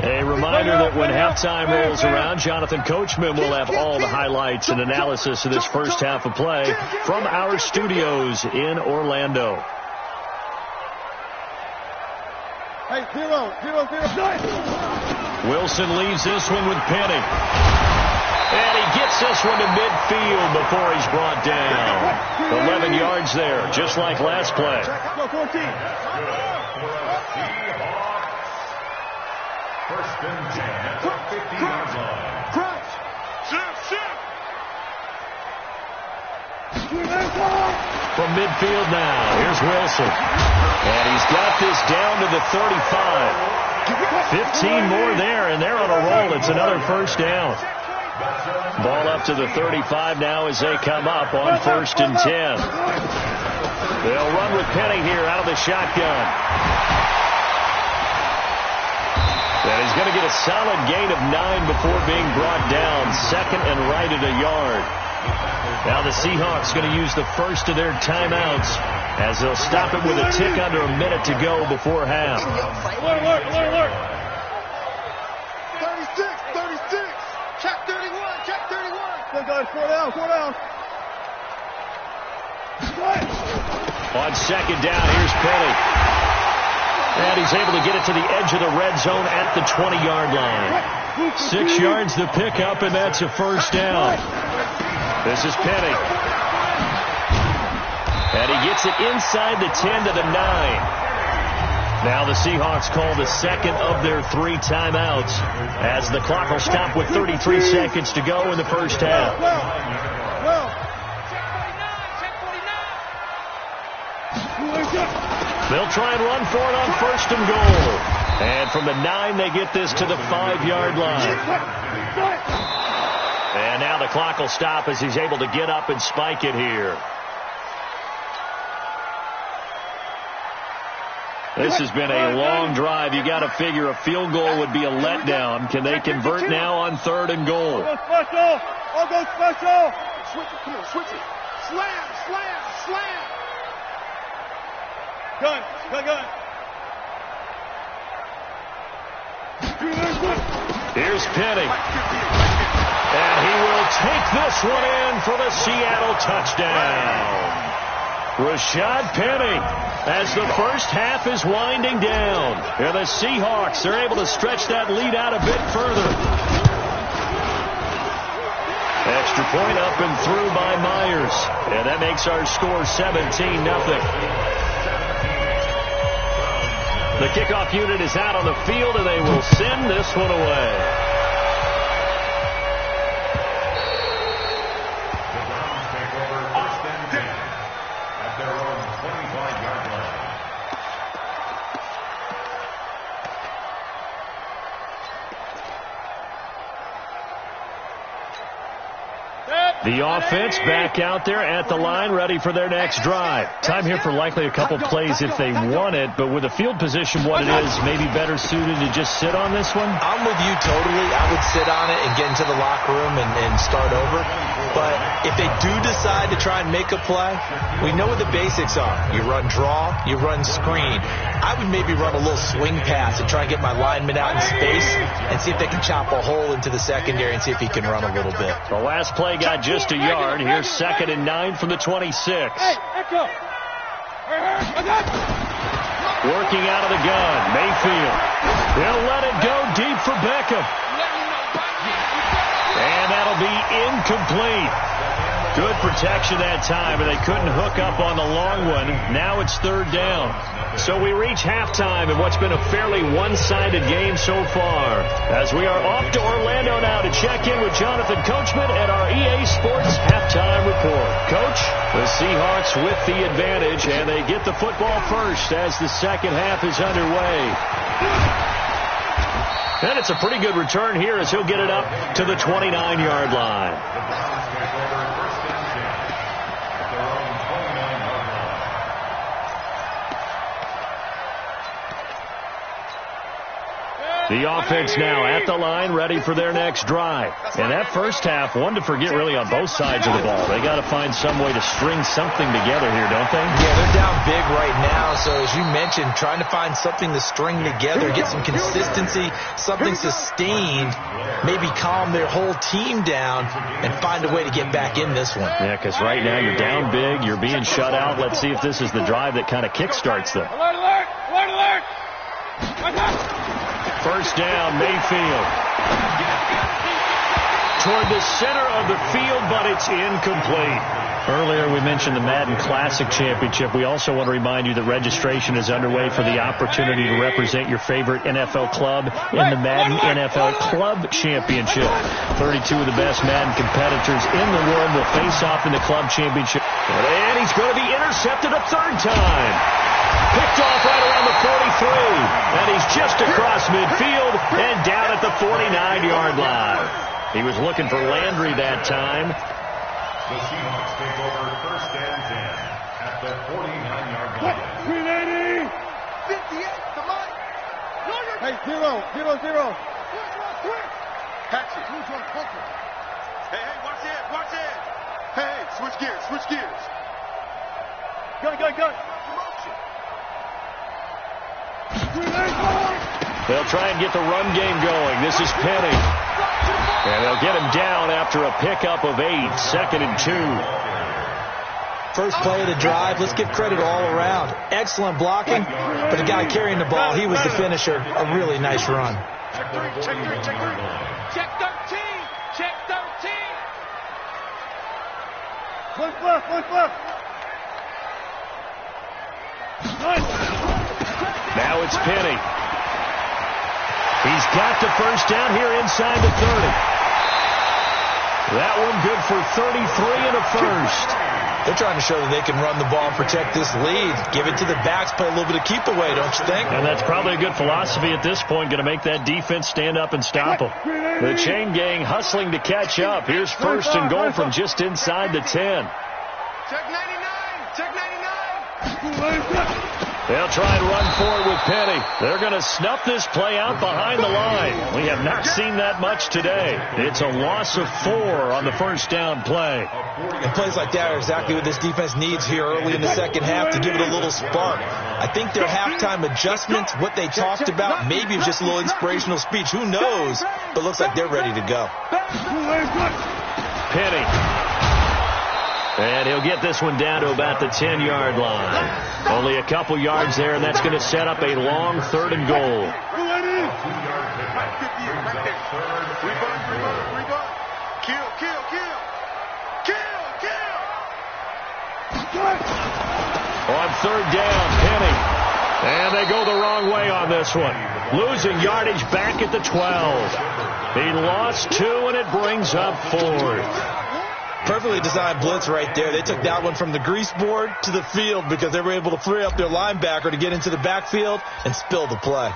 [SPEAKER 1] A reminder that when halftime rolls around, Jonathan Coachman will have all the highlights and analysis of this first half of play from our studios in Orlando.
[SPEAKER 4] Hey, 0.
[SPEAKER 1] Wilson leaves this one with Penny. And he gets this one to midfield before he's brought down. 11 yards there, just like last play.
[SPEAKER 4] Go 14.
[SPEAKER 2] 1st and 10 at the 50-yard line.
[SPEAKER 4] Crunch. Shift.
[SPEAKER 1] From midfield now, here's Wilson. And he's got this down to the 35. 15 more there, and they're on a roll. It's another 1st down. Ball up to the 35 now as they come up on 1st and 10. They'll run with Penny here out of the shotgun. And he's going to get a solid gain of 9 before being brought down. 2nd and right at a yard. Now the Seahawks going to use the first of their timeouts as they'll stop it with a tick under a minute to go before half.
[SPEAKER 4] Alert. 36. Check 31. Good guys, 4 down.
[SPEAKER 1] On 2nd down, here's Penny. And he's able to get it to the edge of the red zone at the 20-yard line. 6 yards the pickup, and that's a first down. This is Penny. And he gets it inside the 10 to the 9. Now the Seahawks call the second of their 3 timeouts as the clock will stop with 33 seconds to go in the first half. They'll try and run for it on first and goal. And from the 9, they get this to the 5-yard line. And now the clock will stop as he's able to get up and spike it here. This has been a long drive. You got to figure a field goal would be a letdown. Can they convert now on 3rd and goal?
[SPEAKER 7] I'll go special. I'll go special.
[SPEAKER 4] Switch it. Come on, switch it. Slam, slam, slam.
[SPEAKER 7] Gun.
[SPEAKER 1] Here's Penny. And he will take this one in for the Seattle touchdown. Rashad Penny, as the first half is winding down. And the Seahawks are able to stretch that lead out a bit further. Extra point up and through by Myers. And that makes our score 17-0. The kickoff unit is out on the field, and they will send this one away. The offense back out there at the line, ready for their next drive. Time here for likely a couple plays if they want it, but with the field position what it is, maybe better suited to just sit on this one?
[SPEAKER 5] I'm with you totally. I would sit on it and get into the locker room and start over. But if they do decide to try and make a play, we know what the basics are. You run draw, you run screen. I would maybe run a little swing pass and try and get my lineman out in space and see if they can chop a hole into the secondary and see if he can run a little bit.
[SPEAKER 1] The last play got just a yard. Here's 2nd and 9 from the 26. Working out of the gun, Mayfield. He'll let it go deep for Beckham. And that'll be incomplete. Good protection that time, and they couldn't hook up on the long one. Now it's 3rd down. So we reach halftime in what's been a fairly one-sided game so far. As we are off to Orlando now to check in with Jonathan Coachman at our EA Sports Halftime Report. Coach, the Seahawks with the advantage, and they get the football first as the second half is underway. And it's a pretty good return here as he'll get it up to the 29-yard line. The offense now at the line, ready for their next drive. And that first half, one to forget really on both sides of the ball. They got to find some way to string something together here, don't they?
[SPEAKER 5] Yeah, they're down big right now. So as you mentioned, trying to find something to string together, get some consistency, something sustained, maybe calm their whole team down and find a way to get back in this one.
[SPEAKER 1] Yeah, because right now you're down big, you're being shut out. Let's see if this is the drive that kind of kickstarts them.
[SPEAKER 7] Alert, alert, alert, alert.
[SPEAKER 1] First down, Mayfield. Toward the center of the field, but it's incomplete. Earlier we mentioned the Madden Classic Championship. We also want to remind you that registration is underway for the opportunity to represent your favorite NFL club in the Madden NFL Club Championship. 32 of the best Madden competitors in the world will face off in the Club Championship. And he's going to be intercepted a 3rd time. Picked off right around the 43. And he's just across midfield and down at the 49-yard line. He was looking for Landry that time.
[SPEAKER 2] The Seahawks take over 1st and 10 at the 49-yard line.
[SPEAKER 4] 58, come on.
[SPEAKER 7] Hey, 0-0-0.
[SPEAKER 4] Catch it. Hey, watch it, watch it. Hey, switch gears.
[SPEAKER 7] Gun.
[SPEAKER 1] They'll try and get the run game going. This is Penny. And they'll get him down after a pickup of 8. 2nd and 2.
[SPEAKER 5] First play of the drive. Let's give credit all around. Excellent blocking, but the guy carrying the ball, he was the finisher. A really nice run.
[SPEAKER 4] Check three, check three, check three.
[SPEAKER 7] Check 13. Check 13.
[SPEAKER 4] One left. Nice.
[SPEAKER 1] Now it's Penny. He's got the first down here inside the 30. That one good for 33 and a first.
[SPEAKER 5] They're trying to show that they can run the ball and protect this lead. Give it to the backs, play a little bit of keep away, don't you think?
[SPEAKER 1] And that's probably a good philosophy at this point, going to make that defense stand up and stop them. The chain gang hustling to catch up. Here's first and goal from just inside the 10.
[SPEAKER 4] Check 99. Check 99.
[SPEAKER 1] They'll try and run forward with Penny. They're going to snuff this play out behind the line. We have not seen that much today. It's a loss of 4 on the first down play.
[SPEAKER 5] And plays like that are exactly what this defense needs here early in the second half to give it a little spark. I think their halftime adjustments, what they talked about, maybe it was just a little inspirational speech. Who knows? But it looks like they're ready to go.
[SPEAKER 1] Penny. And he'll get this one down to about the 10-yard line. Only a couple yards there, and that's going to set up a long 3rd and goal. On 3rd down, Penny. And they go the wrong way on this one. Losing yardage back at the 12. He lost 2, and it brings up 4th.
[SPEAKER 5] Perfectly designed blitz right there. They took that one from the grease board to the field because they were able to free up their linebacker to get into the backfield and spill the play.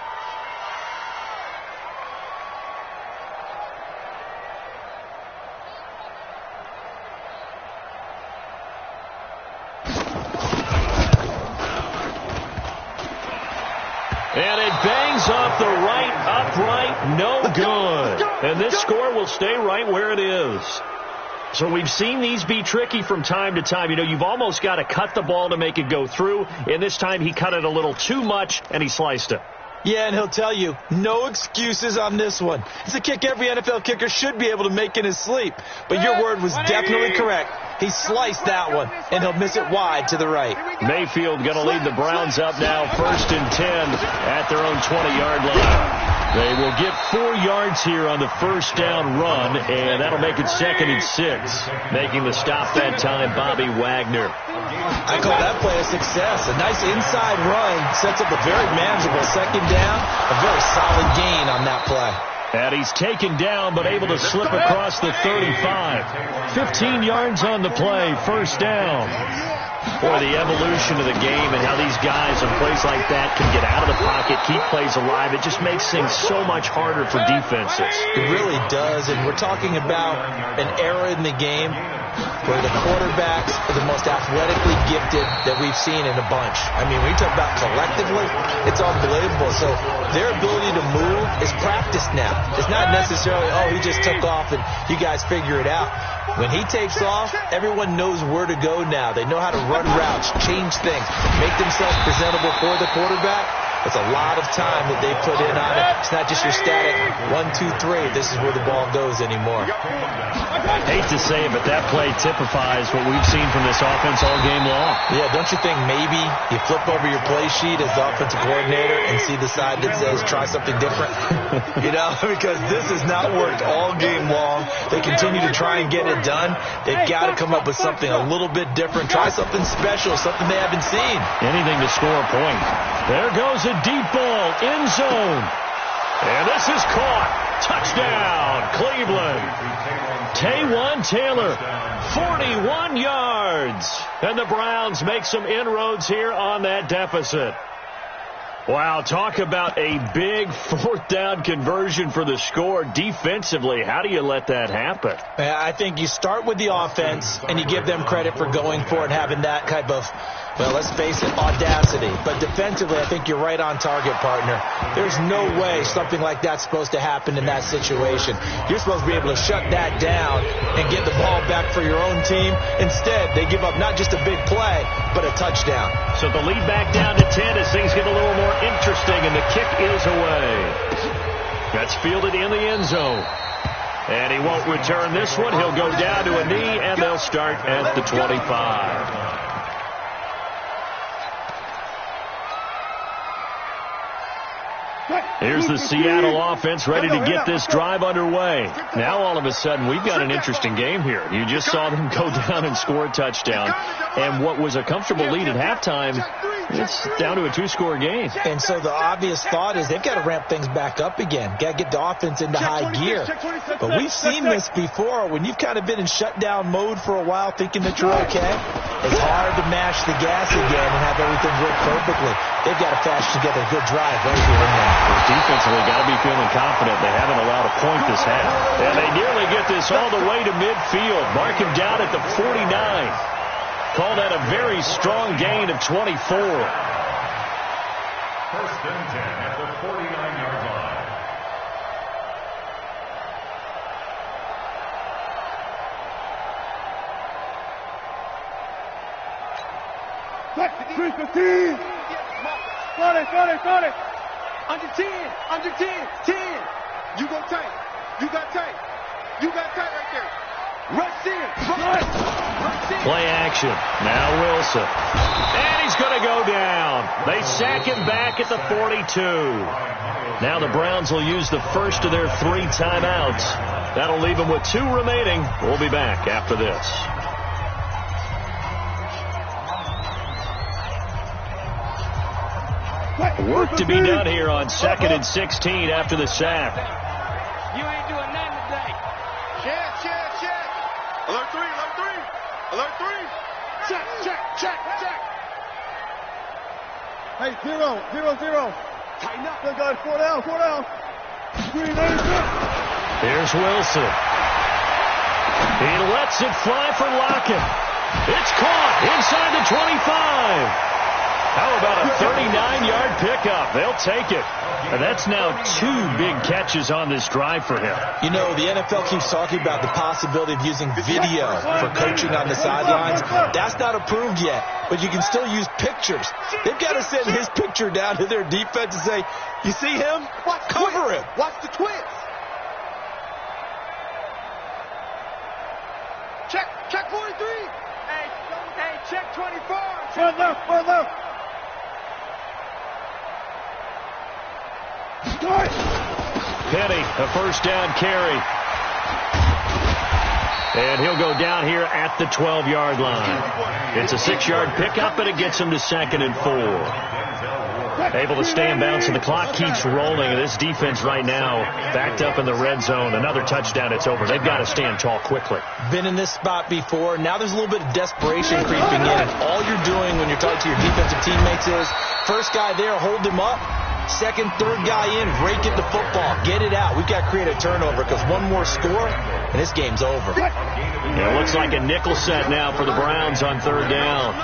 [SPEAKER 1] And it bangs off the right upright. No good. And this score will stay right where it is. So we've seen these be tricky from time to time. You know, you've almost got to cut the ball to make it go through. And this time he cut it a little too much, and he sliced it.
[SPEAKER 5] Yeah, and he'll tell you, no excuses on this one. It's a kick every NFL kicker should be able to make in his sleep. But your word was definitely correct. He sliced that one, and he'll miss it wide to the right.
[SPEAKER 1] Mayfield going to lead the Browns up now, 1st and 10 at their own 20-yard line. They will get 4 yards here on the first down run, and that'll make it 2nd and 6. Making the stop that time, Bobby Wagner.
[SPEAKER 5] I call that play a success. A nice inside run sets up a very manageable 2nd down. A very solid gain on that play.
[SPEAKER 1] And he's taken down, but able to slip across the 35. 15 yards on the play, 1st down. Boy, the evolution of the game and how these guys in plays like that can get out of the pocket, keep plays alive, it just makes things so much harder for defenses.
[SPEAKER 5] It really does, and we're talking about an era in the game where the quarterbacks are the most athletically gifted that we've seen in a bunch. I mean, when you talk about collectively, it's unbelievable. So their ability to move is practiced now. It's not necessarily, oh, he just took off and you guys figure it out. When he takes off, everyone knows where to go now. They know how to run routes, change things, make themselves presentable for the quarterback. It's a lot of time that they put in on it. It's not just your static 1, 2, 3. This is where the ball goes anymore.
[SPEAKER 1] Hate to say it, but that play typifies what we've seen from this offense all game long.
[SPEAKER 5] Yeah, don't you think maybe you flip over your play sheet as the offensive coordinator and see the side that says try something different? You know, because this has not worked all game long. They continue to try and get it done. They've got to come up with something a little bit different. Try something special, something they haven't seen.
[SPEAKER 1] Anything to score a point. There goes a deep ball, end zone. And this is caught. Touchdown, Cleveland. Taywan Taylor, 41 yards. And the Browns make some inroads here on that deficit. Wow, talk about a big 4th down conversion for the score. Defensively, how do you let that happen?
[SPEAKER 5] I think you start with the offense, and you give them credit for going for it and having that type of, well, let's face it, audacity. But defensively, I think you're right on target, partner. There's no way something like that's supposed to happen in that situation. You're supposed to be able to shut that down and get the ball back for your own team. Instead, they give up not just a big play, but a touchdown.
[SPEAKER 1] So the lead back down to 10 as things get a little more interesting, and the kick is away. That's fielded in the end zone. And he won't return this one. He'll go down to a knee, and they'll start at the 25. Here's the Seattle offense ready to get this drive underway. Now all of a sudden we've got an interesting game here. You just saw them go down and score a touchdown. And what was a comfortable lead at halftime, it's down to a 2-score game.
[SPEAKER 5] And so the obvious thought is they've got to ramp things back up again. Got to get the offense into high gear. But we've seen this before. When you've kind of been in shutdown mode for a while thinking that you're okay, it's hard to mash the gas again and have everything work perfectly. They've got to fashion together a good drive right here and now.
[SPEAKER 1] Defensively, got to be feeling confident. They haven't allowed a point this half. And they nearly get this all the way to midfield. Mark him down at the 49. Call that a very strong gain of 24.
[SPEAKER 2] First and 10 at the 49-yard line.
[SPEAKER 4] Got it. Under 10, 10. You go tight. You got tight. You got tight right there. Rush in.
[SPEAKER 1] Play action. Now Wilson. And he's going to go down. They sack him back at the 42. Now the Browns will use the first of their 3 timeouts. That'll leave them with 2 remaining. We'll be back after this. Work to be done here on 2nd and 16 after the sack.
[SPEAKER 7] You ain't doing nothing today.
[SPEAKER 4] Check. Alert 3. Check. Hey, 0. Tighten up. They got 4 down.
[SPEAKER 1] Here's Wilson. He lets it fly for Lockett. It's caught inside the 25. How about a 39-yard pickup? They'll take it. And that's now 2 big catches on this drive for him.
[SPEAKER 5] You know, the NFL keeps talking about the possibility of using video for coaching on the sidelines. That's not approved yet, but you can still use pictures. They've got to send his picture down to their defense and say, you see him? Cover him.
[SPEAKER 4] Watch the twins. Check 43.
[SPEAKER 7] Hey, check 24.
[SPEAKER 4] Further.
[SPEAKER 1] Penny, a first down carry. And he'll go down here at the 12-yard line. It's a 6-yard pickup, and it gets him to 2nd and 4. Able to stay in bounds, and the clock keeps rolling. And this defense right now backed up in the red zone. Another touchdown, it's over. They've got to stand tall quickly.
[SPEAKER 5] Been in this spot before. Now there's a little bit of desperation creeping in. And all you're doing when you're talking to your defensive teammates is, first guy there, hold him up. Second, third guy in, rake at the football. Get it out. We've got to create a turnover because one more score, and this game's over.
[SPEAKER 1] Yeah, it looks like a nickel set now for the Browns on 3rd down.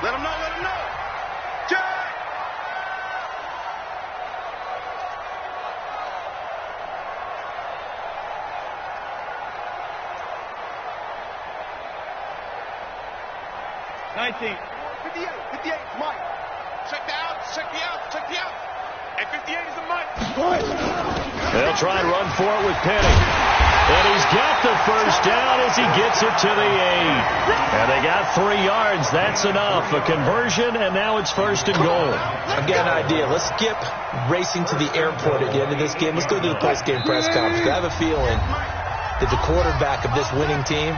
[SPEAKER 4] Let him know. Check. $19. 58, Mike. Check the out. And 58 is the Mike.
[SPEAKER 1] They'll try and run for it with Penny. And he's got the first down as he gets it to the 8. And they got 3 yards. That's enough. A conversion, and now it's 1st and goal.
[SPEAKER 5] I've got an idea. Let's skip racing to the airport at the end of this game. Let's go to the post-game press conference. I have a feeling that the quarterback of this winning team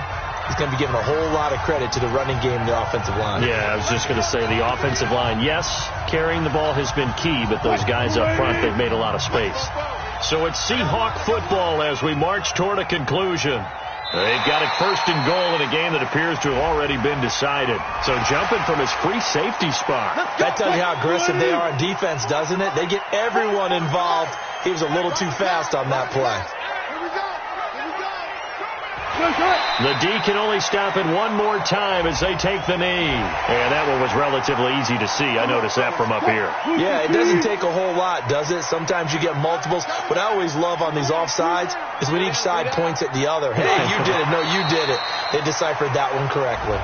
[SPEAKER 5] is going to be given a whole lot of credit to the running game and the offensive line.
[SPEAKER 1] Yeah, I was just going to say the offensive line, yes, carrying the ball has been key, but those guys up front, they've made a lot of space. So it's Seahawk football as we march toward a conclusion. They've got it 1st and goal in a game that appears to have already been decided. So jumping from his free safety spot.
[SPEAKER 5] That tells you how aggressive they are on defense, doesn't it? They get everyone involved. He was a little too fast on that play.
[SPEAKER 1] The D can only stop it one more time as they take the knee. And that one was relatively easy to see. I noticed that from up here.
[SPEAKER 5] Yeah, it doesn't take a whole lot, does it? Sometimes you get multiples. What I always love on these offsides is when each side points at the other. Hey, you did it. No, you did it. They deciphered that one correctly.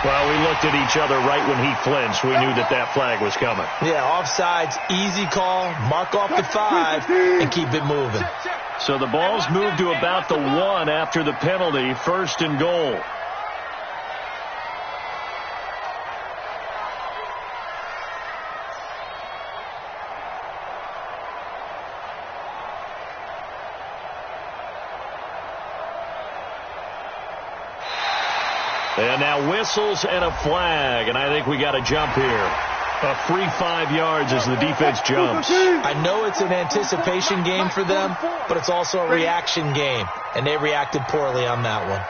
[SPEAKER 1] Well, we looked at each other right when he flinched. We knew that that flag was coming.
[SPEAKER 5] Yeah, offsides, easy call, mark off the 5, and keep it moving.
[SPEAKER 1] So the ball's moved to about the 1 after the penalty, 1st and goal. And now whistles and a flag, and I think we got a jump here. A free 5 yards as the defense jumps.
[SPEAKER 5] I know it's an anticipation game for them, but it's also a reaction game, and they reacted poorly on that one.